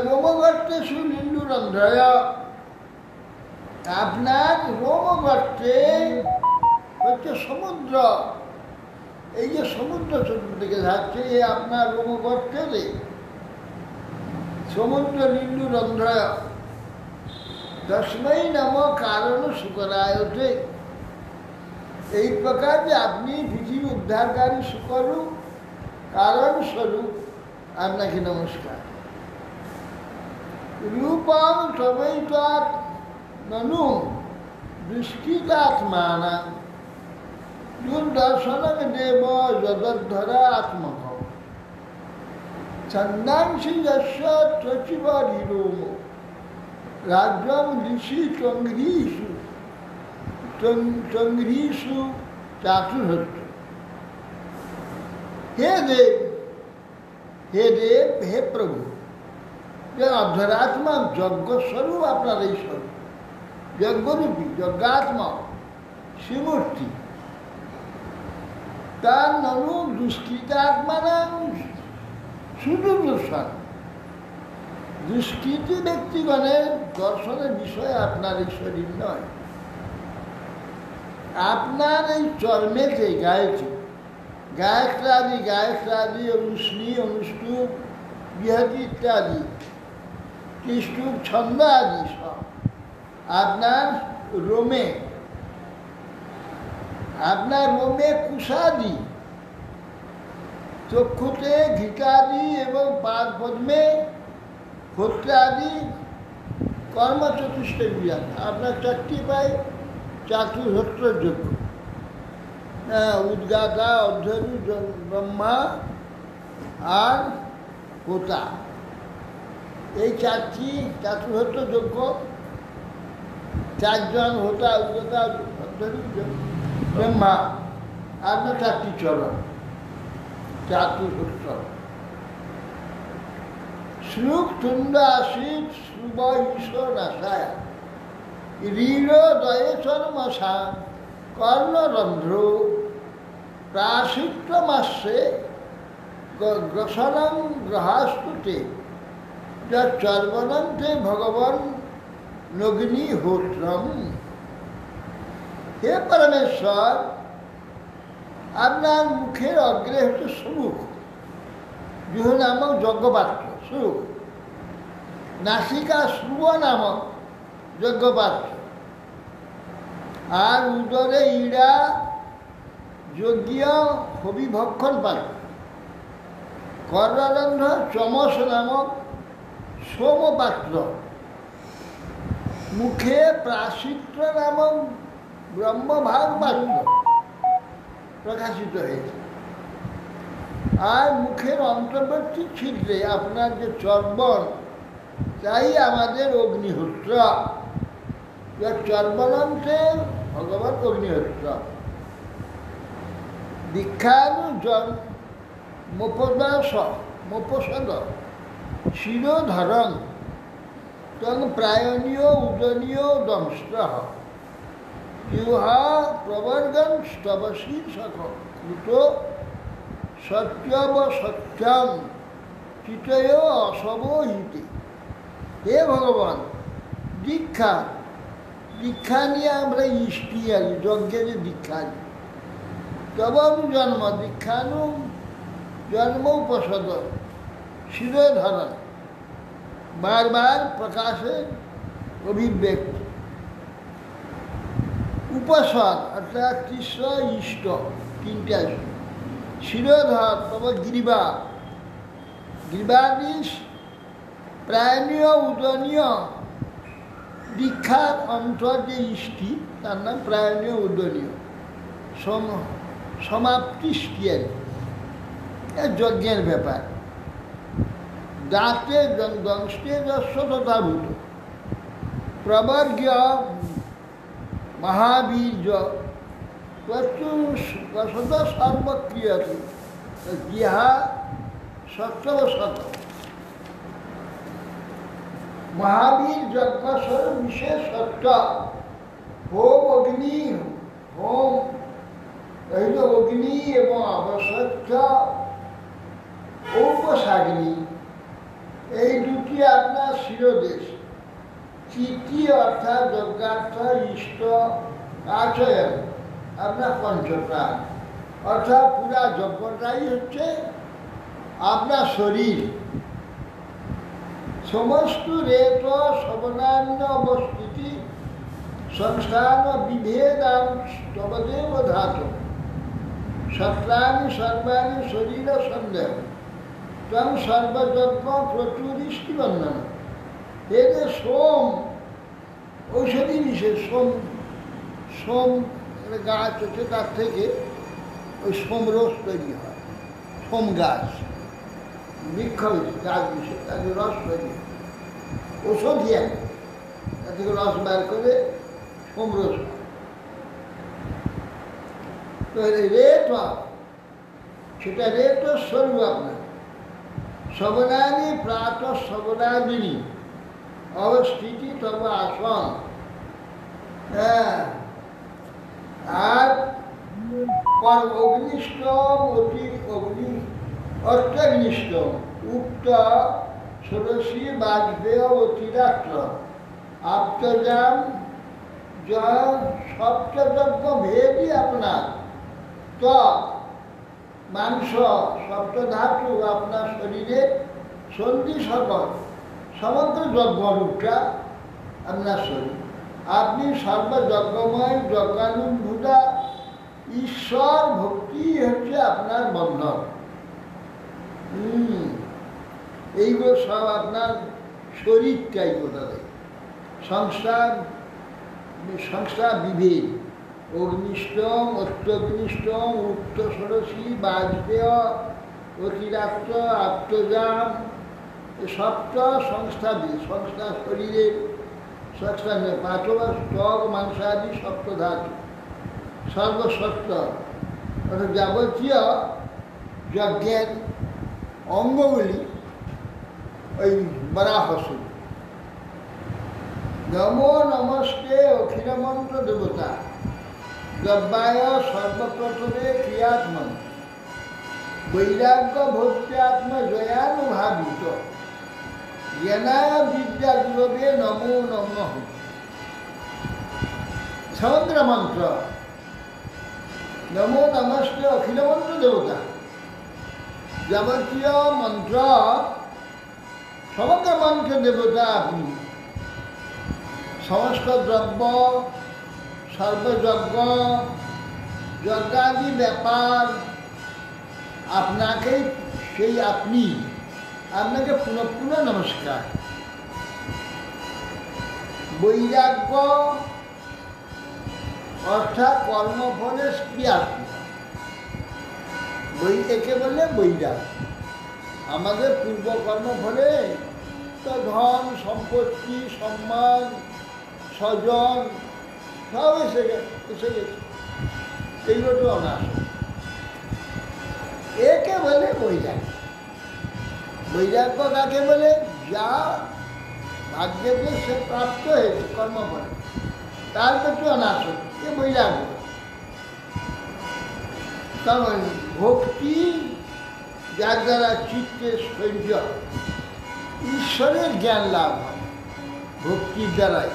রোমগর্তে সুলিন্দুরন্ধ্রয়, আপনার রোমগর্তে হচ্ছে সমুদ্র। এই যে সমুদ্র চতুর্দিকে যাচ্ছে, এ আপনার রোমগর্তে সমুদ্র লিন্দুরন্ধ্রয় তস্মৈ নম কারণ শুকরায়তে। এই প্রকার যে আপনি পৃথিবী উদ্ধারকারী শুকরূপ কারণ স্বরূপ, আপনাকে নমস্কার। রূপং তবৈতাৎ ননু দুষ্কৃতাত্মানা দুর্দর্শনং দেব যদদ্ধরা আত্মক ছন্দাংশি যস্য ত্বচিবরিরোম রাজ্যং ঋষি চঙ্ঘ্রিষু চঙ্ঘ্রিষু চাতুর্হস্য। হে দেব, হে দেব, হে প্রভু, যে অধ্যরাত্মা যজ্ঞস্বরূপ আপনার এই স্বরূপ, যজ্ঞরূপী যজ্ঞাত্মা শ্রীমূর্তি, তার ননু দুষ্কৃতাত্মা নাম সুদূরদর্শন। দুষ্কৃতি ব্যক্তিগণের দর্শনের বিষয় আপনার এই শরীর নয়। আপনার এই চর্মেতে গায়েতে গায়ত্রাদি অনুষ্ণী অনুষ্টুপ বৃহতি ইত্যাদি কৃষ্টুপ ছন্দ আদি সব আপনার রোমে, আপনার রোমে কুশাদি, চক্ষুতে ঘিকাদি এবং পাদ পদ্মে হোত্রাদি কর্মচতুষ্টে বিরাট। আপনার চারটি পায় চাতুর্হস্যযোগ্য, উদ্গাতা, অধ্যরু, ব্রহ্মা আর হোতা। এই চারটি চাতুর্হস্যযোগ্য, চারজন হোতা, উদ্গাতা, অধ্যরু, ব্রহ্মা, আপনার চারটি চরণ চাতুর্হস্য। শ্লুক তুণ্ড আশীত শ্রুব ঈশ্বর নাশায় ঋণ দয়ে চর্মসা কর্ণরন্ধ্র প্রাশিত্রমাস্যে গ্রসনং গ্রহাস্তুতে যর্বণন্তে ভগবান নগ্নিহোত্রম। হে পরমেশ্বর, আপনার মুখের অগ্রে হচ্ছে সুমুখ, জুহ নামক যজ্ঞপাত্র সুখ, নাসিকা শ্রুব নামক যজ্ঞপাত্র, আর উদরে ইড়া যজ্ঞীয় হবিভক্ষণ পাত্র, কর্ণরন্ধ্র চমস নামক সোমপাত্র, মুখে প্রাশিত্র নামক ব্রহ্মভাগ পাত্র প্রকাশিত হয়েছে। আর মুখের অন্তর্বর্তী ছিদ্রে আপনার যে চর্বণ, তাই আমাদের অগ্নিহোত্র। চর্বণন্তে ভগবান অগ্নিহোত্র। দীক্ষানুজন মোপসদ শিরোধরং তং প্রায়ণীয় উদনীয় দংষ্ট জিহ্বা প্রবর্গন স্তবশী সখ কৃত সত্যব সত্যম চিতয় অসব হিতে। হে ভগবান, দীক্ষা নিয়ে আমরা ইষ্টি আছি, যজ্ঞে যে দীক্ষা নিই। তব জন্ম দীক্ষানু জন্ম উপসদ শিরোধরণ, বারবার প্রকাশের অভিব্যক্তি। উপসদ অর্থাৎ কৃষ্ণ ইষ্ট, তিনটা শিরোধর তব গ্রীবাদিশ প্রায়ণীয় উদনীয়। দীক্ষার অন্তর যে ইষ্টি, তার নাম প্রায়ণীয় উদনীয়, সমাপ্তিষ্টিয়ার যজ্ঞের ব্যাপার। দাঁতে দংষ্টে যশ তথাভূত, प्रवर्ग्य महावीर प्रचुर सर्वक्रिय जिहा सत्व सत महावीर यज्ञ विशेषत्व होम अग्नि होम अग्नि एवं आवश्यक औपसाग्नि এই দুটি আপনার শিরোদেশ তৃতীয় অর্থাৎ যজ্ঞার্থ ইষ্ট আচয়ন আপনার পঞ্চপ্রাণ অর্থাৎ পুরা যজ্ঞটাই হচ্ছে আপনার শরীর সমস্ত রেত সবনান্য অবস্থিতি সংস্থান বিভেদান তবদেব ধাতু সত্রাণি সর্বাণি শরীর সন্দেহ তম সর্বযজ্ঞ প্রচুরিষ্টি বন্ধন এর সোম ঔষধি বিশেষ সোম সোম গাছ হচ্ছে তার থেকে ওই সোমরস তৈরি হয় সোম গাছ বৃক্ষ গাছ বিশেষ তার রস তৈরি হয় ঔষধি এক তার থেকে রস বার করে সোমরস হয় তো রেত সেটা রেত স্বরূপ আপনার সবনানি প্রাত সবনাদিনী অবস্থিতি তব আসন হ্যাঁ আর অগ্নিষ্টম অতি অগ্নি অর্থাগ্নিষ্টম উক্ত ষোড়শী বাজপেয় অতিরাত্র আপ্তজাম যা সপ্তযজ্ঞ ভেদই আপনার ত্বক মাংস সপ্তধাতু আপনার শরীরে সন্ধি সকল সমগ্র যজ্ঞরূপটা আপনার শরীর আপনি সর্বযজ্ঞময় যজ্ঞানুভূতা ঈশ্বর ভক্তি হচ্ছে আপনার বন্ধন এইগুলো সব আপনার শরীরটাই কোথা থেকে সংস্থা বিভেদ অগ্নিষ্টম অত্যগ্নিষ্টম উক্ত ষোড়শী বাজপেয় অতিরাত্র আপ্তজাম সপ্ত সংস্থা সংস্থা শরীরের সংস্থা পাঁচবা ত্বক মাংসাদি সপ্তধাতু সর্বসত্ব অর্থাৎ যাবতীয় যজ্ঞের অঙ্গগুলি ওই বরাহসু নমো নমস্তে অখিলমন্ত্র দেবতা দ্রব্যায় সর্বপ্রথমে ক্রিয়াত্মন বৈরাগ্য ভক্ত্যাত্ম জয়ানুভাবিত জ্ঞানায় বিদ্যা গুরবে নমো নমঃ সমগ্র মন্ত্র নমো নমস্তে অখিল মন্ত্র দেবতা যাবতীয় মন্ত্র সমগ্র মন্ত্র দেবতা আপনি সমস্ত দ্রব্য সর্বযজ্ঞ যজ্ঞাদি ব্যাপার আপনাকেই সেই আপনি আপনাকে পুনঃ পুনঃ নমস্কার বৈরাগ্য অর্থাৎ কর্মফলে ক্রিয়াত্মক বই একে বললে বৈরাগ্য আমাদের পূর্ব কর্মফলে তো ধন সম্পত্তি সম্মান স্বজন সব এসে গেছে এইগুলো তো অনাশ একে বলে বৈরাগ্য বৈরাগ্য কাকে বলে যা ভাগ্যতে সে প্রাপ্ত হয়েছে কর্মফলে তার প্রতি অনাসক্তি এ বৈরাগ্য তেমন ভক্তি যার দ্বারা চিত্তে শৈর্য ঈশ্বরের জ্ঞান লাভ হয় ভক্তির দ্বারাই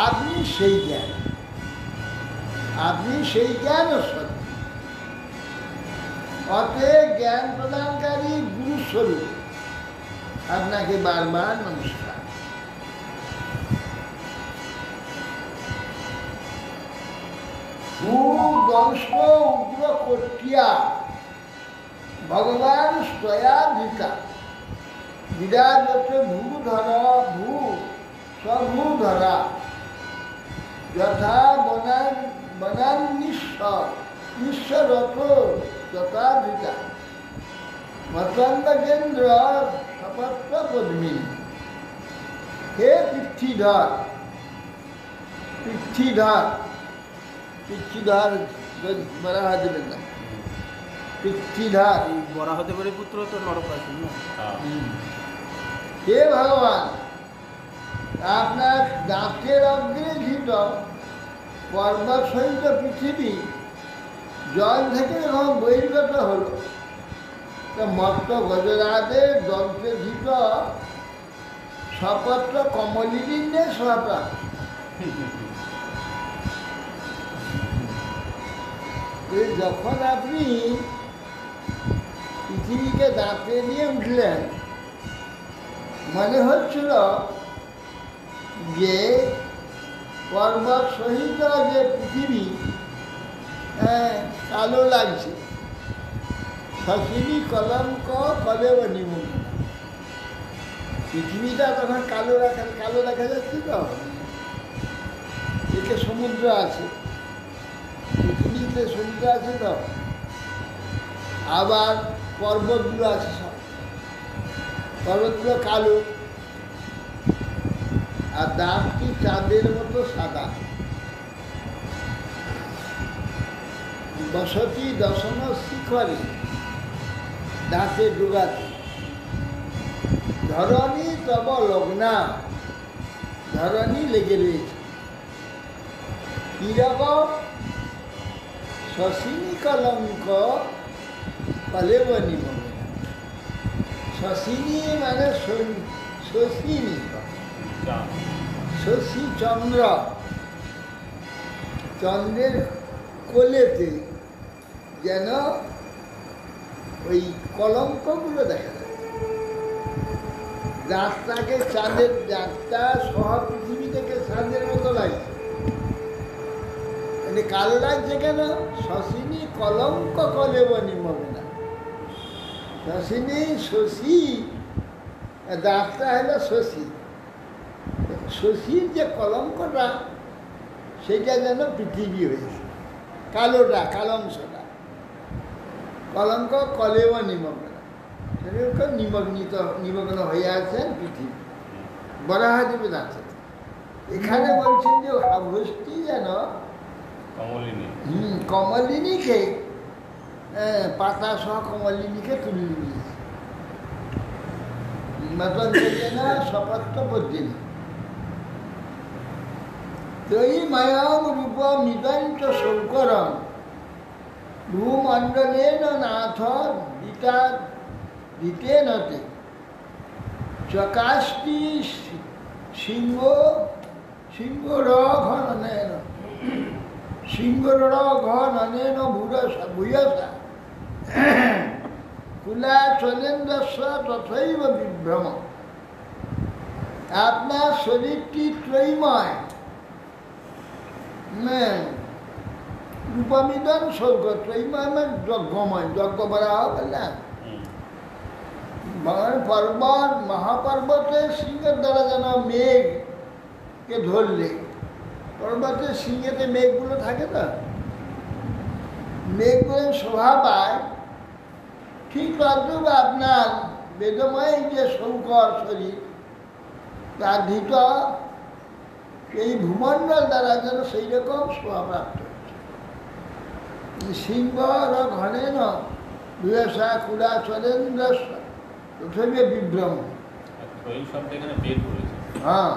আপনি সেই জ্ঞান ও সত্য অতএব জ্ঞান প্রদানকারী গুরুস্বরূপ আপনাকে বারবার নমস্কার দংশ উগ্র কটিয়া ভগবান স্তয়াধিকা বিরাজতে ভূধরা ভূ সভূধরা যথা বনান্নিশ্বর ঈশ্বরত যথাধিকা মতঙ্গেন্দ্র সপত্র পদ্মী হে পৃথ্বীধর, পৃথ্বীধর, পৃথ্বীধর বলা দেবেন না, পৃথ্বীধর। এই বরাহদেবের পুত্র তো নরকাসুর না? হ্যাঁ। হে ভগবান, আপনার দাঁতের অগ্রেধিত পর্বত সহিত পৃথিবী জল থেকে যখন বহির্গত হল, তা মত্ত গজরাজের দন্তেধিত সপত্র কমলিনীন্দ্রে স্বপ্রাপ্ত। যখন আপনি পৃথিবীকে দাঁতে নিয়ে উঠলেন, মনে হচ্ছিল যে পর্বত সহিত যে পৃথিবী কালো লাগছে। শশিনী কলঙ্ক কলেব নিমুখ, পৃথিবীটা তখন কালো দেখা যাচ্ছে। তো এতে সমুদ্র আছে, পৃথিবীতে সমুদ্র আছে, তো আবার পর্বতগুলো আছে, সব পর্বতগুলো কালো, আর দাঁতটি চাঁদের মতো সাদা। বসতি দশম শিখরে দাঁতে ডুগাতে, ধরণী তব লগ্না, ধরণী লেগে রয়েছে। কিরকম? শশিনী কলঙ্ক কলেব নিমগ্ন। শশিনী মানে শশিনী, শশী চন্দ্র, চন্দ্রের কোলেতে যেন ওই কলঙ্কগুলো দেখা যায়। দাঁতটাকে চাঁদের, দাঁতটা সহ পৃথিবী থেকে চাঁদের মতো লাগছে। মানে কালো লাগছে কেন? শশিনী কলঙ্ক কলেব নিমগ্ন। শশিনী শশী, দাঁতটা হলো শশী, শশীর যে কলঙ্কটা সেটা যেন পৃথিবী হয়েছে, কালোটা, কালংশটা। কলঙ্ক কলেব নিমগ্ন, সেরকম নিমগ্ন হয়ে আছেন পৃথিবী। বরাহদেবের আছে। এখানে বলছেন যে হস্তি যেন কমলিনী, কমলিনীকে, পাতা সহ কমলিনীকে তুলে নিয়েছে। মতন যেন সপত্র পদ্মিনী ত্রয়ীময়ং রূপমিদঞ্চ শঙ্করং ভূমণ্ডলেন নাথ দিতেন তে চকাষ্টি সিংহরঘনেন সিংহরঘনেন ভূয়সা কুলাচলেন্দ্রস্ব তথৈব বিভ্রম। আপনার শরীরটি ত্রয়ীময়, রূপমিদন স্বর্গ, ত্রয়ীময় মানে যজ্ঞময়, যজ্ঞ বলা হবে না। পর্বত, মহাপর্বতের সিংহের দ্বারা যেন মেঘকে ধরলে, পর্বতের সিংহেতে মেঘগুলো থাকে, না মেঘগুলো শোভা পায়, ঠিক তদ্রূপ আপনার বেদময় যে শঙ্কর শরীর, তার ধৃত এই ভূমণ্ডল দ্বারা যেন সেই রকম শোভাপ্রাপ্ত হচ্ছে। সিংহ ঘনেন ভূয়সা কুলা চলেন্দ্রস্ব তথৈব বিভ্রম। হ্যাঁ,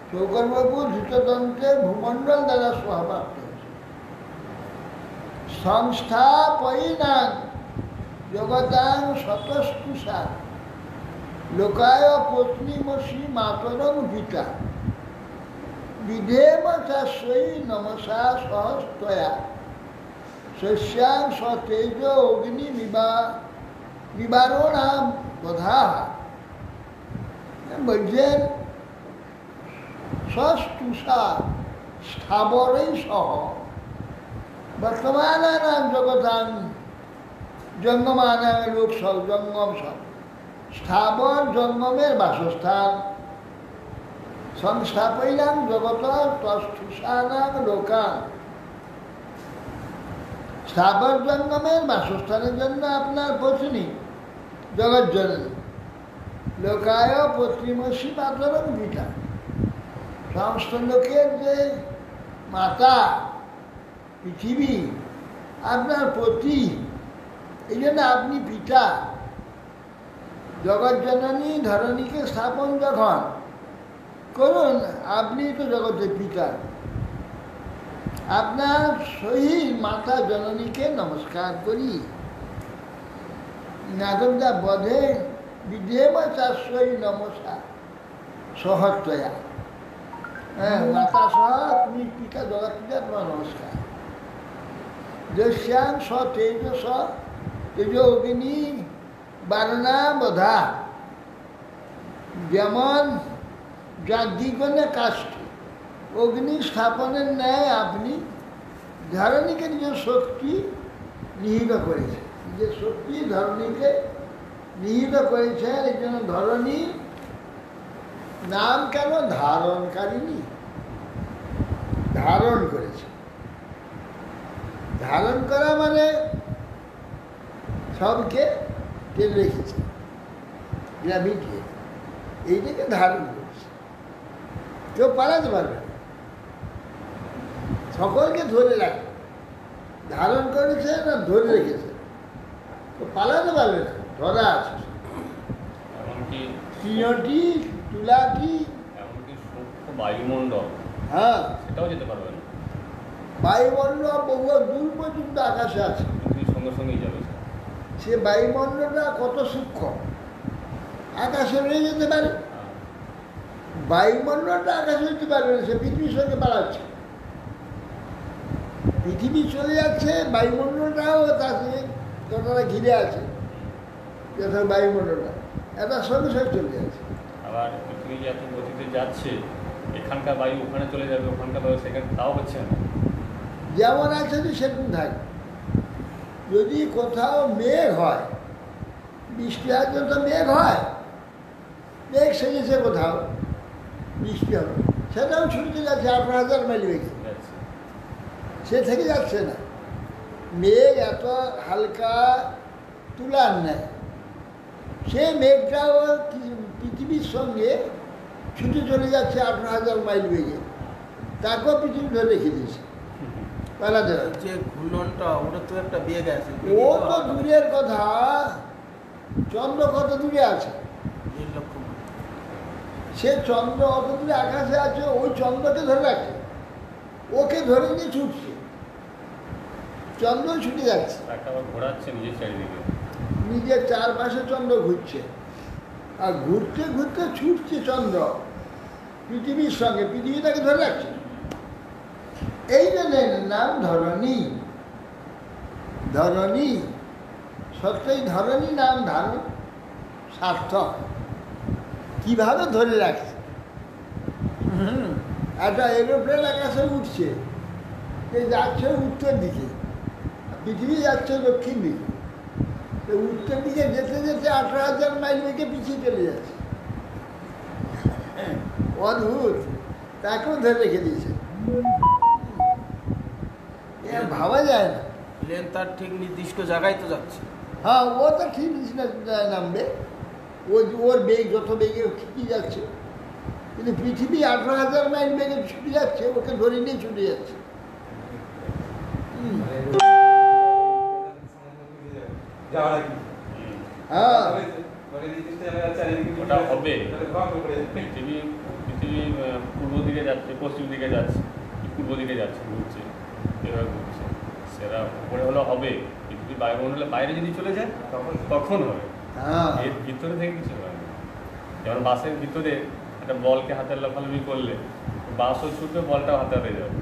শৌকরবাবু ধৃততন্ত্রে ভূমণ্ডল দ্বারা শোভাপ্রাপ্ত হচ্ছে। সংস্থাপয়িনাং জগতাং শতস্তুষা লোকায় পত্নীমসি মাতরং পিতা বিধেম চাশ্বই নমসা সহস্তয়া শস্যাং সতেজ অগ্নি নিবারণাম বধা। বলছেন সস্তুষা স্থাবরই সহ বর্তমানানাং জগতাং জঙ্গমানাং লোক সব, জঙ্গম সব, স্থাবর জঙ্গমের বাসস্থান। সংস্থাপইলাম জগত তস্থুষানাং লোকান, স্থাবর জঙ্গমের বাসস্থানের জন্য আপনার পত্নী জগৎ জননী। লোকায় প্রতিমসী মাতরম পিতা, সমস্ত লোকের যে মাতা পৃথিবী আপনার প্রতি, এই জন্য আপনি পিতা। জগৎ জননী ধরণীকে স্থাপন যখন করুন, আপনি তো জগতের পিতা। আপনার সহিত মাতা জননীকে নমস্কার করি। নাগরদা বধে বিধেমা চাষই নমসা সহত্বয়া। হ্যাঁ, মাতা সহ তুমি পিতা, জগৎ পিতা, তোমার নমস্কার। যশ্যাং স তেজস তেজ অগ্নি বারণা বোধা, যেমন যাজ্ঞিকনে কাষ্ঠে অগ্নি স্থাপনের ন্যায় আপনি ধরণীকে নিজের শক্তি নিহিত করেছেন। নিজের শক্তি ধরণীকে নিহিত করেছেন। এই জন্য ধরণী নাম কেন? ধারণকারিণী, ধারণ করেছে। ধারণ করা মানে সবকে টেনে রেখেছে, গ্র্যাভিটি, এইটাকে ধারণ করেছে। কেউ পালাতে পারবে না, সকলকে ধরে রাখে। ধারণ করেছে না ধরে রেখেছে, তো পালাতে পারবে না, ধরা আছে। এমনকি তিনটি তুলাটি, এমনকি সূক্ষ্ম বায়ুমণ্ডল, হ্যাঁ, সেটাও যেতে পারবে না। বায়ুমণ্ডল বহু দূর পর্যন্ত আকাশে আছে। পৃথিবীর সঙ্গে সঙ্গেই যাবে সে। সে বায়ুমণ্ডলটা কত সূক্ষ্ম, আকাশে রয়ে যেতে পারে। হ্যাঁ। বায়ুমণ্ডলটা আকাশে যেতে পারবে না, সে পৃথিবীর সঙ্গে পালাচ্ছে। পৃথিবী চলে যাচ্ছে, বায়ুমণ্ডলটাও তার সঙ্গে যতটা ঘিরে আছে, যথা বায়ুমণ্ডলটা এটা সঙ্গে সঙ্গে চলে যাচ্ছে। আবার পৃথিবী যে এত গতিতে যাচ্ছে, এখানকার বায়ু ওখানে চলে যাবে, ওখানকার বায়ু সেখানে, তাও হচ্ছে না। যেমন আছে যে সেরকম থাকে। যদি কোথাও মেঘ হয়, বৃষ্টি হয়, যত মেঘ হয়, মেঘ সেজেছে কোথাও, বৃষ্টি হবে, সেটাও ছুটতে যাচ্ছে 18,000 মাইল বেগে, যাচ্ছে। সে থেকে যাচ্ছে না। মেঘ এত হালকা তুলার নেয়, সে মেঘটাও পৃথিবীর সঙ্গে ছুটে চলে যাচ্ছে 18,000 মাইল বেগে, তাকেও পৃথিবী ধরে রেখে দিয়েছে, পালাতে হবে। যে ঘূর্ণনটা, ওটা তো একটা বেগ আছে। ও তো দূরের কথা, চন্দ্র কত দূরে আছে, 1.5 লক্ষ মাইল। সে চন্দ্র অত দূরে আকাশে আছে, ওই চন্দ্রকে ধরে রাখে, ওকে ধরে নিয়ে ছুটছে, চন্দ্র ছুটে যাচ্ছে, তাকে আবার ঘোরাচ্ছে নিজের চারিদিকে। নিজের চারপাশে চন্দ্র ঘুরছে, আর ঘুরতে ঘুরতে ছুটছে চন্দ্র পৃথিবীর সঙ্গে, পৃথিবী তাকে ধরে রাখছে। এই জন্য নাম ধরণী। ধরণী সত্যই ধরণী নাম ধারণ সার্থক। কিভাবে ধরে রাখছে, একটা এরোপ্লেন আকাশে উঠছে, সে যাচ্ছে উত্তর দিকে, পৃথিবী যাচ্ছে দক্ষিণ দিকে, তো উত্তর দিকে যেতে যেতে 18,000 মাইল বেগে পিছিয়ে চলে যাচ্ছে। অদ্ভুত, তাকেও ধরে রেখে দিয়েছে, এ ভাবা যায় না। প্লেন তার ঠিক নির্দিষ্ট জায়গায় তো যাচ্ছে। হ্যাঁ, ও তো ঠিক নামবে, ওর বেগ যত বেগে ঠিকই যাচ্ছে, কিন্তু পৃথিবী 18,000 মাইল বেগে ছুটে যাচ্ছে, ওকে ধরে নিয়ে ছুটে যাচ্ছে। হ্যাঁ, ওটা হবে। পৃথিবী পূর্ব দিকে যাচ্ছে, পশ্চিম দিকে যাচ্ছে, পূর্ব দিকে যাচ্ছে, ঘুরছে, এভাবে ঘুরছে। সেটা উপরে হলে হবে, পৃথিবী বায়ুমণ্ডলের বাইরে যদি চলে যায় তখন হবে। হ্যাঁ, এর ভিতরে থেকে কিছু হয় না। যেমন বাসের ভিতরে একটা বলকে হাতের লাফালাফি করলে বাসও ছুটবে, বলটাও হাতে হাতে যাবে।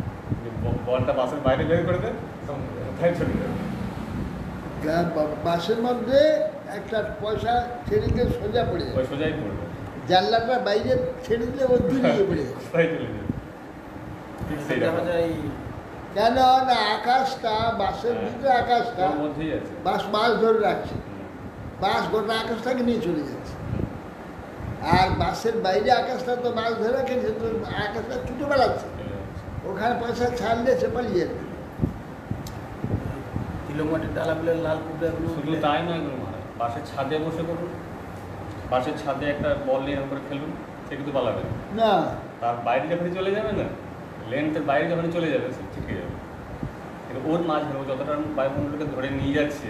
বলটা বাসের বাইরে বের করে দেয়, কোথায় ছুটে যাবে। বাসের মধ্যে একটা পয়সা ছেড়ে দিলে সোজা পড়ে ওই যাবে, সোজাই পড়বে, জানলাটা বাইরে ছেড়ে দিলে ও দূরে গিয়ে পড়ে যাবে। কোথায় চলে যাবে। ঠিক সেই দেখা রকম। যায় কেন না আকাশটা, বাসের ভিতরে আকাশটা ওর মধ্যেই আছে। বাস ধরে রাখছে, বাস গোটা আকাশটাকে নিয়ে চলে যাচ্ছে। আর বাসের বাইরে আকাশটা তো বাস ধরে রাখে, তো আকাশটা ছুটে বেড়াচ্ছে, ওখানে পয়সা ছাড়লে সে পালিয়ে যাবে। কিলোমিটার ডালাগুলো লাল কুবড়াগুলো শুধু তাই নয়, বাসের ছাদে বসে করুন, বাসের ছাদে একটা বল নিয়ে এরকম করে খেলবেন, সে কিন্তু পালাবে না। না, তার বাইরে যখনই চলে যাবে না, লেন্থের বাইরে যখনই চলে যাবে সে ঠিক হয়ে যাবে। কিন্তু ওর মাঝখানে ও যতটা বায়ুমণ্ডলকে ধরে নিয়ে যাচ্ছে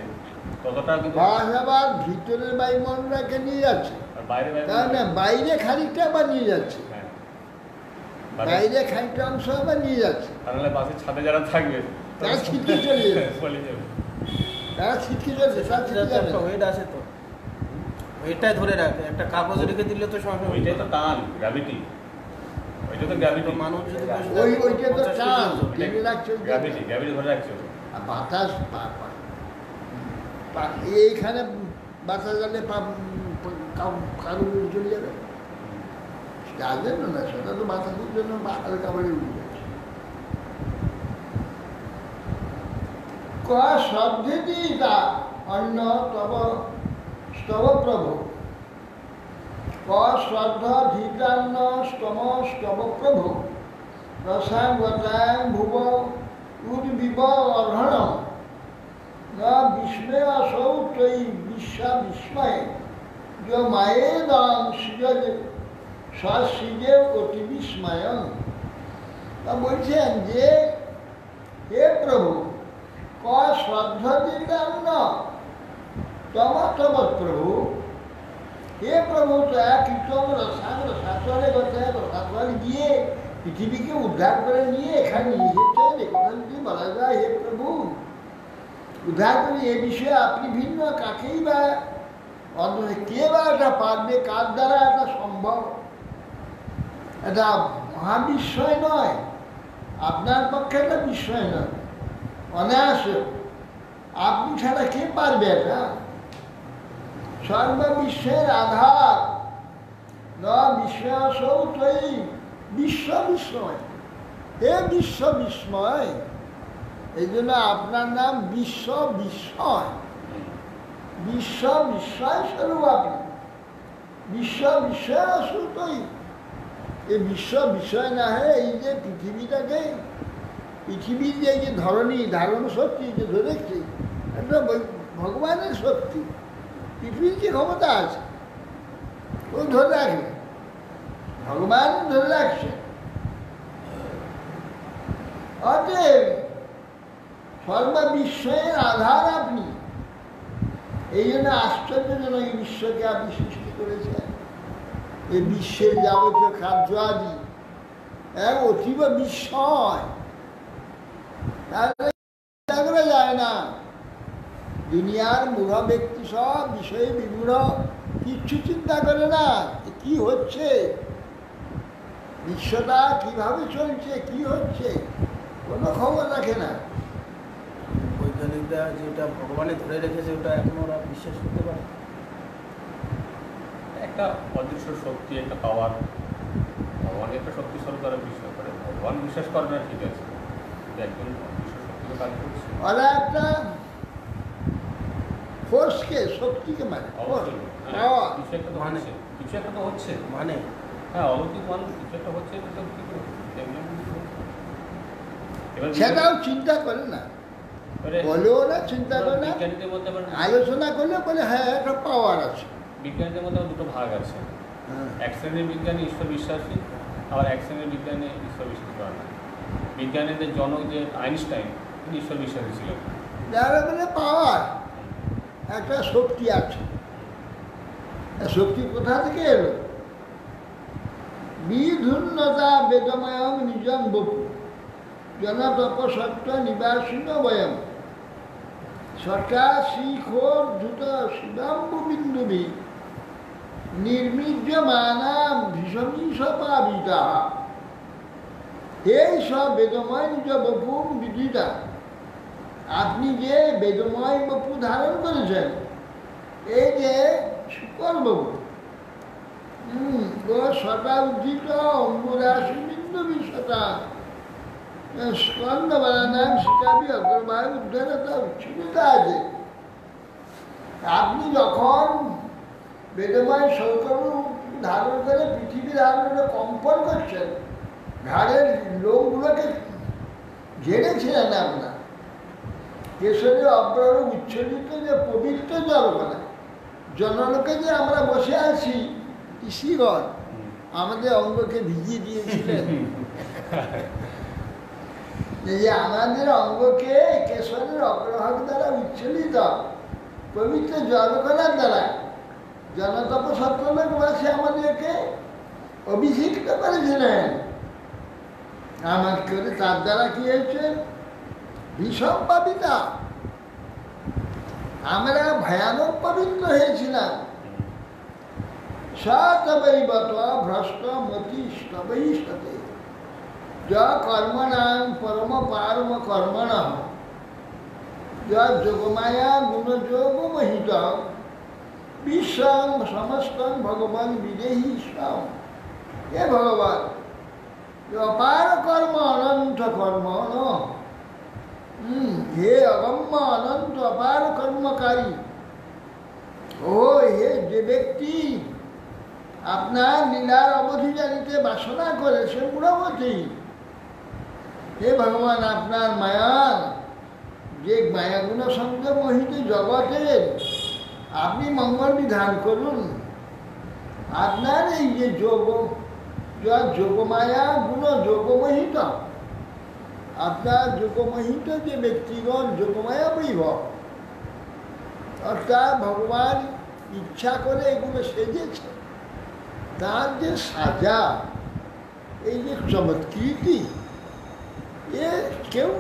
ততটা কিন্তু, বাস আবার ভিতরের বায়ুমণ্ডলকে নিয়ে যাচ্ছে, আর বাইরে তাই না? বাইরে খানিকটা আবার নিয়ে যাচ্ছে, হ্যাঁ, বাইরে খানিকটা অংশ আবার নিয়ে যাচ্ছে। তাহলে বাসের ছাদে যারা থাকবে তারা ছিটকে চলে যাবে, চলে যাবে। তারা ছিটকে চলছে, তারা ছিটকে যাবে একটা না। ওয়েট আছে তো, ওইটাই ধরে রাখে। একটা কাগজ রেখে দিলে তো সঙ্গে ওইটাই তো টান, গ্র্যাভিটি, ওইটা তো গ্র্যাভিটি, মানুষ যদি বসে ওইটা তো 50 টান, কেজি ওজন। টেনে রাখছে ওই গ্র্যাভিটি, গ্র্যাভিটি ধরে রাখছে ওটা। আর বাতাস এইখানে বাতাস গেলে কারো চলে যাবে, তার জন্য না, সেটা তো বাতাসের জন্য হালকা করে উঠে যাচ্ছে। ক শব্দেতি তা অন্য তব স্তব প্রভু, ক শ্রদ্ধা ধীতান্ন স্তম স্তব প্রভু, রসাঙ্গতাং ভুব উদ্বিব অর্হণম না বিস্ময় আসৌ তৈ বিশ্বা বিস্ময়ে যে মায়েদাং সৃজ সৃজে অতি বিস্ময়ং। তা বলছেন যে হে প্রভু, ক শ্রদ্ধা দিতাম না তম প্রভু, হে প্রভু তো কীর্তন রসাতলে করতে রসাতলে গিয়ে পৃথিবীকে উদ্ধার করে নিয়ে এখানে নিয়ে এসেছেন। একথা যদি বলা যায়, হে প্রভু উদ্ধার করে এ বিষয়ে আপনি ভিন্ন কাকেই বা অন্তত কে বা এটা পারবে, কার দ্বারা এটা সম্ভব? এটা মহাবিস্ময় নয়, আপনার পক্ষে এটা বিস্ময় নয়, অনায়াসে আপনি ছাড়া কে পারবে এটা? সর্ববিশ্বের আধার ন বিস্ময়াসৌ তৈ বিশ্ব বিস্ময়, হে বিশ্ব বিস্ময়। এই জন্য আপনার নাম বিশ্ব বিস্ময়, বিশ্ব বিস্ময় স্বরূপ আপনি, বিশ্ব বিস্ময়াসৌ তৈ। এই বিশ্ব বিষয় না হয়ে এই যে পৃথিবীটাকে, পৃথিবীর যে ধরনী ধারণ শক্তি যে ধরেছি, এটা ভগবানের শক্তি। পৃথিবীর যে ক্ষমতা আছে ও ধরে রাখবে, ভগবান ধরে রাখছে। অতএব সর্ববিশ্বের আধার আপনি, এই জন্য আশ্চর্যজনক এই বিশ্বকে আপনি সৃষ্টি করেছেন। এই বিশ্বের যাবতীয় খাদ্য আদি এক অতীব বিস্ময়, তাহলে চিন্তা করা যায় না। দুনিয়ার মূঢ় ব্যক্তি সব বিষয়ে বিমূঢ়, কিচ্ছু চিন্তা করে না কি হচ্ছে, বিশ্বটা কিভাবে চলছে, কি হচ্ছে, কোনো খবর রাখে না। বৈজ্ঞানিকরা যেটা ভগবানে ধরে রেখেছে ওটা এখন ওরা বিশ্বাস করতে পারে। একটা অদৃশ্য শক্তি, একটা পাওয়ার, ভগবানের একটা শক্তি স্বরূপ তারা বিশ্বাস করে। ভগবান বিশ্বাস করে না ঠিক আছে, কিন্তু একজন অদৃশ্য শক্তিকে কাজ করছে। ওরা একটা ফোর্সকে, শক্তিকে মানে, অবশ্যই, হ্যাঁ, পাওয়ার। কিছু একটা তো হচ্ছে, কিছু একটা তো হচ্ছে, মানে হ্যাঁ, অলৌকিক মানুষ কিছু একটা হচ্ছে, এটা তো কি করে? এবার সেটাও চিন্তা করে না, বলেও না, চিন্তা করে না, বিজ্ঞানীদের মধ্যে আবার আলোচনা করলে বলে হ্যাঁ একটা পাওয়ার আছে। বিজ্ঞানীদের মধ্যে আবার দুটো ভাগ আছে। এক শ্রেণীর বিজ্ঞানী ঈশ্বর বিশ্বাসী, আবার এক শ্রেণীর বিজ্ঞানী ঈশ্বর বিশ্বাস করে না। বিজ্ঞানীদের জনক যে আইনস্টাইন, তিনি ঈশ্বর বিশ্বাসী ছিলেন। যারা মানে পাওয়ার, একটা শক্তি আছে। শক্তি কোথা থেকে এলো? বিধুন্নতা বেদময়ং নিজম বপু জনতপ সত্য নিবাসিন বয়ম সরকার শিখোর দ্রুত শিবাম্বু বিন্দুবি নির্মীর্যমানাম ভীষণীষপাবিতা। এই সব বেদময় নিজ বপুম বিদিতা, আপনি যে বেদময় বপু ধারণ করেছেন, এই যে শুকর বাবু, ও শতা উদ্ধিত অম্বুরাশি বিন্দু বিশতা স্কন্দ বানান শিকাবি অগ্রবায় উদ্ধারতা উচ্ছ্বিতা আছে। আপনি যখন বেদময় শৌকরু ধারণ করে পৃথিবী ধারণ করে কম্পন করছেন, ঘাড়ের লোকগুলোকে ঝেড়েছিলেন আপনার কেশরী অব্রর উচ্ছ্বসিত যে পবিত্র জলকণা, জনলোকে যে আমরা বসে আছি ঋষিগণ আমাদের অঙ্গকে ভিজিয়ে দিয়েছিলেন। এই যে আমাদের অঙ্গকে কেশরের অগ্রভাগ দ্বারা উচ্ছ্বলিত পবিত্র জলকলার দ্বারা জনতপসত্রলোকবাসী আমাদেরকে অভিষিক্ত করেছিলেন। আমার করে তার দ্বারা কি হয়েছে? ভীষণ পাবিতা, আমরা ভয়ানক পবিত্র হয়েছিলাম। সতবৈবত ভ্রষ্ট মতিস্তবৈ সতে কর্মণাং পরম পারম কর্মণ যোগমায়া গুণযোগ মোহিত বিশ্বং সমস্তং ভগবান বিদেহী স্বং। হে ভগবান, অপার কর্ম অনন্ত কর্ম ন, হে অগম্য অনন্ত অপার কর্মকারী, ও হে যে ব্যক্তি আপনার লীলার অবধি জানিতে বাসনা করে সে গুণবতী। হে ভগবান, আপনার মায়ার যে মায়াগুণ সঙ্গে মোহিত জগতের আপনি মঙ্গল বিধান করুন। আপনার এই যে যোগমায়া গুণ যোগমোহিত, আপনার যোগমোহিত যে ব্যক্তিগণ যোগমায়া বৈভব, অর্থাৎ ভগবান ইচ্ছা করে এগুলো সেজেছে, তার যে সাজা, এই যে চমৎকৃতি, এ কেউ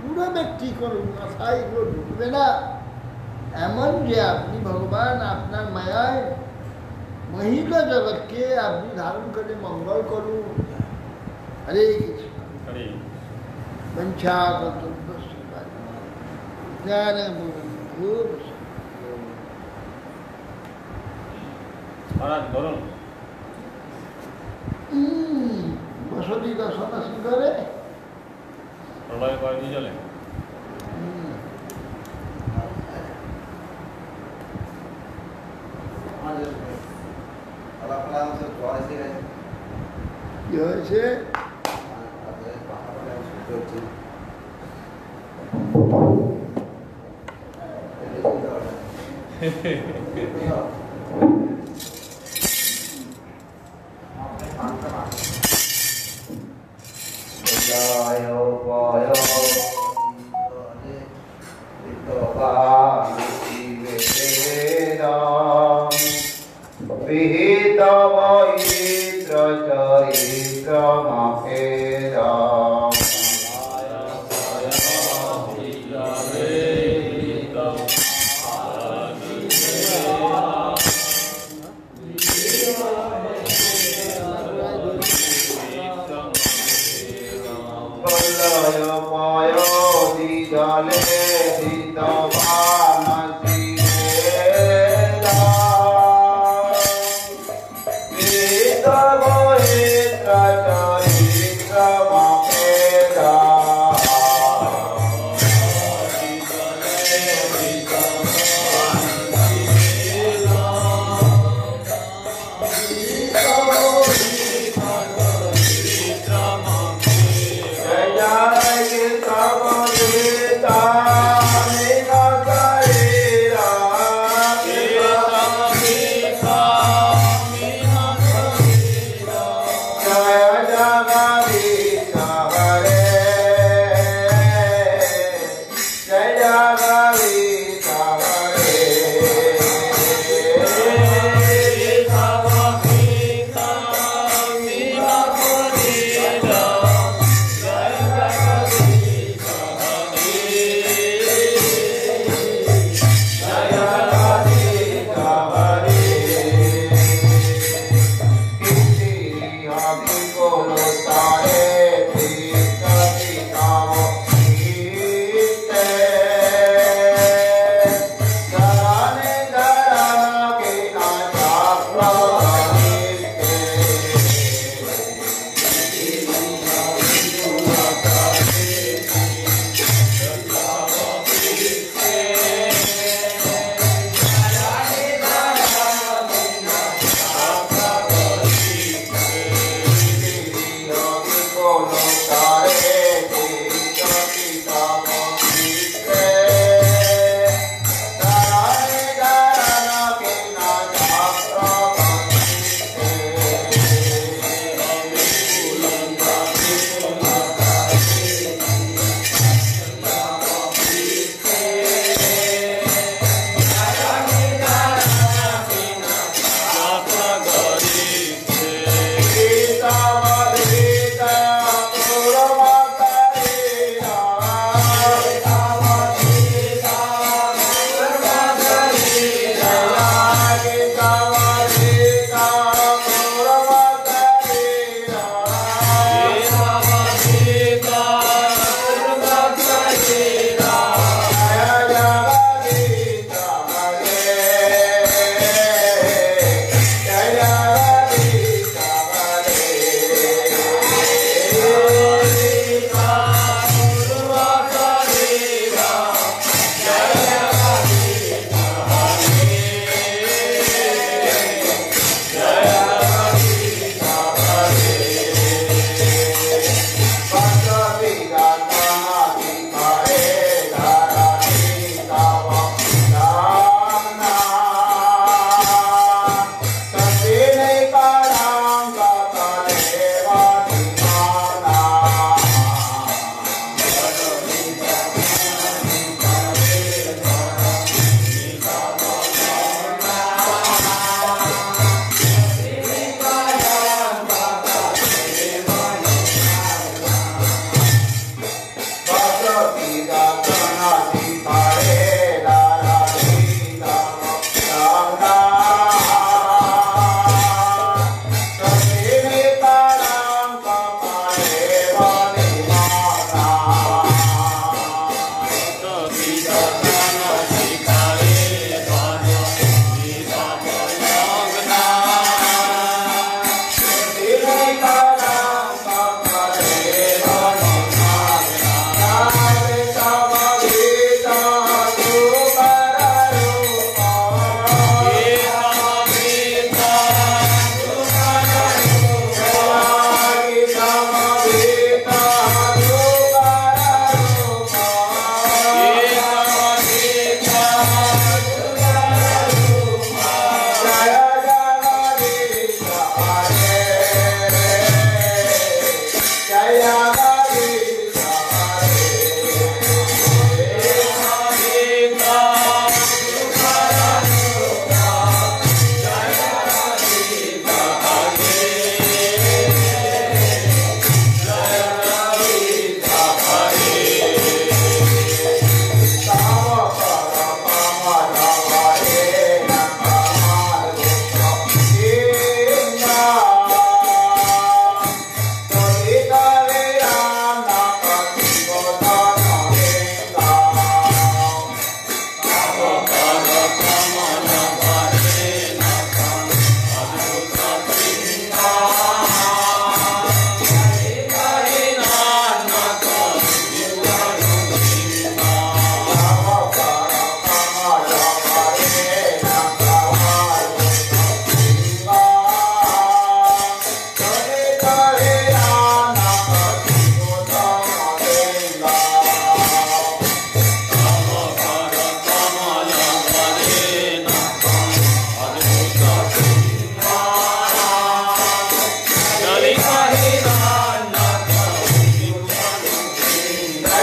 বুড়ো ব্যক্তি কোনো মাথায় এগুলো ঢুকবে না। এমন যে আপনি ভগবান আপনার মায়ায় মোহিত জগৎকে আপনি ধারণ করে মঙ্গল করুন। হরে কৃষ্ণ। বসতি দর্শন সুন্দরে প্রলয় করেনি চলে। কি হয়েছে? Jai Jai Krishna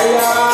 Hare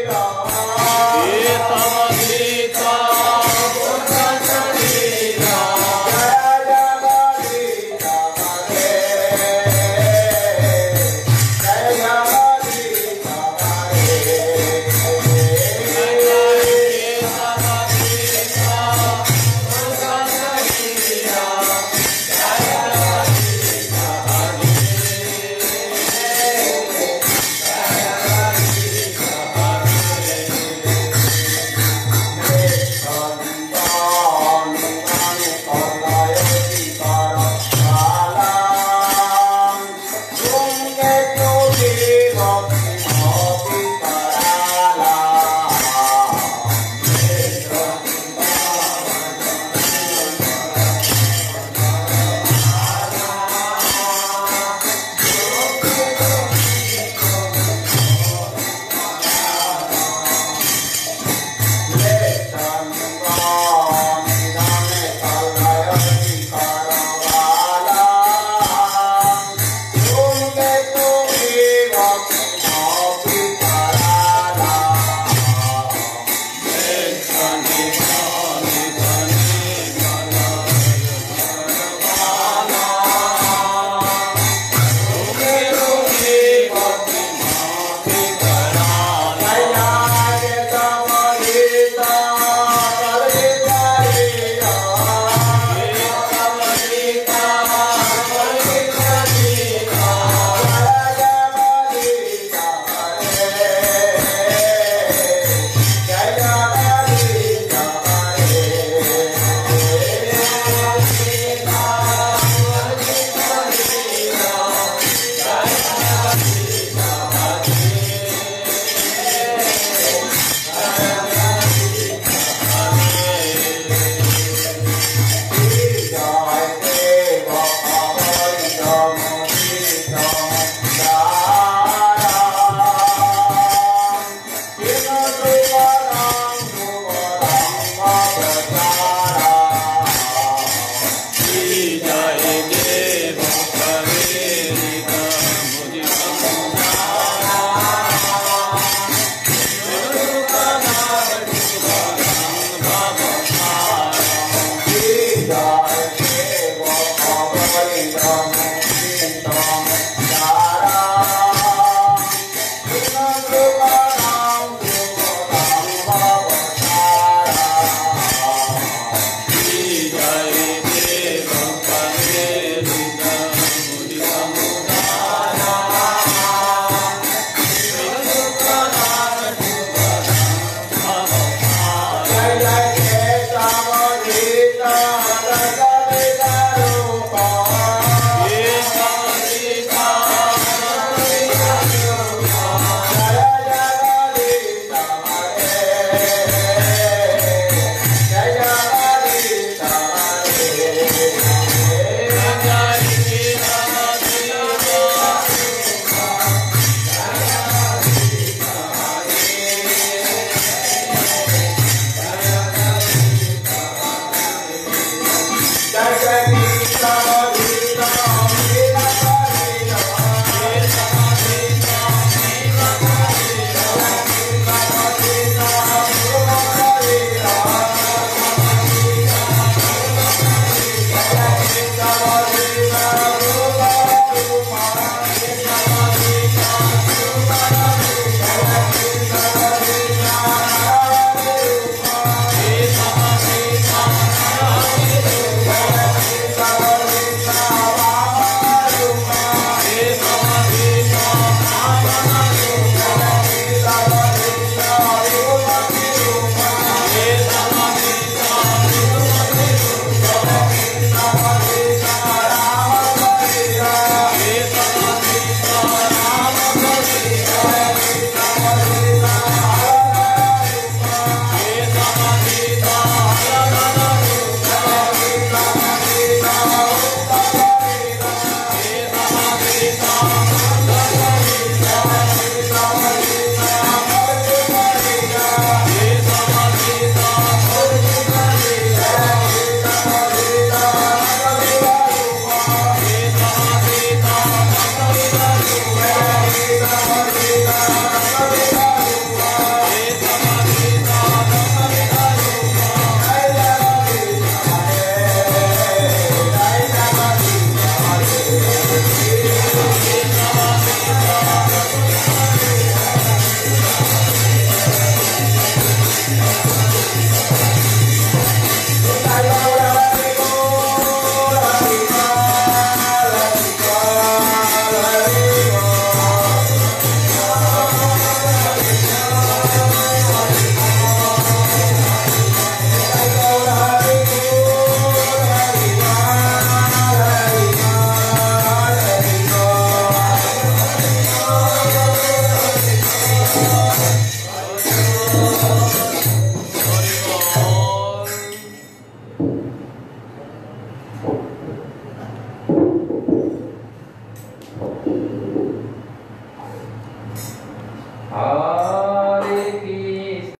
Ram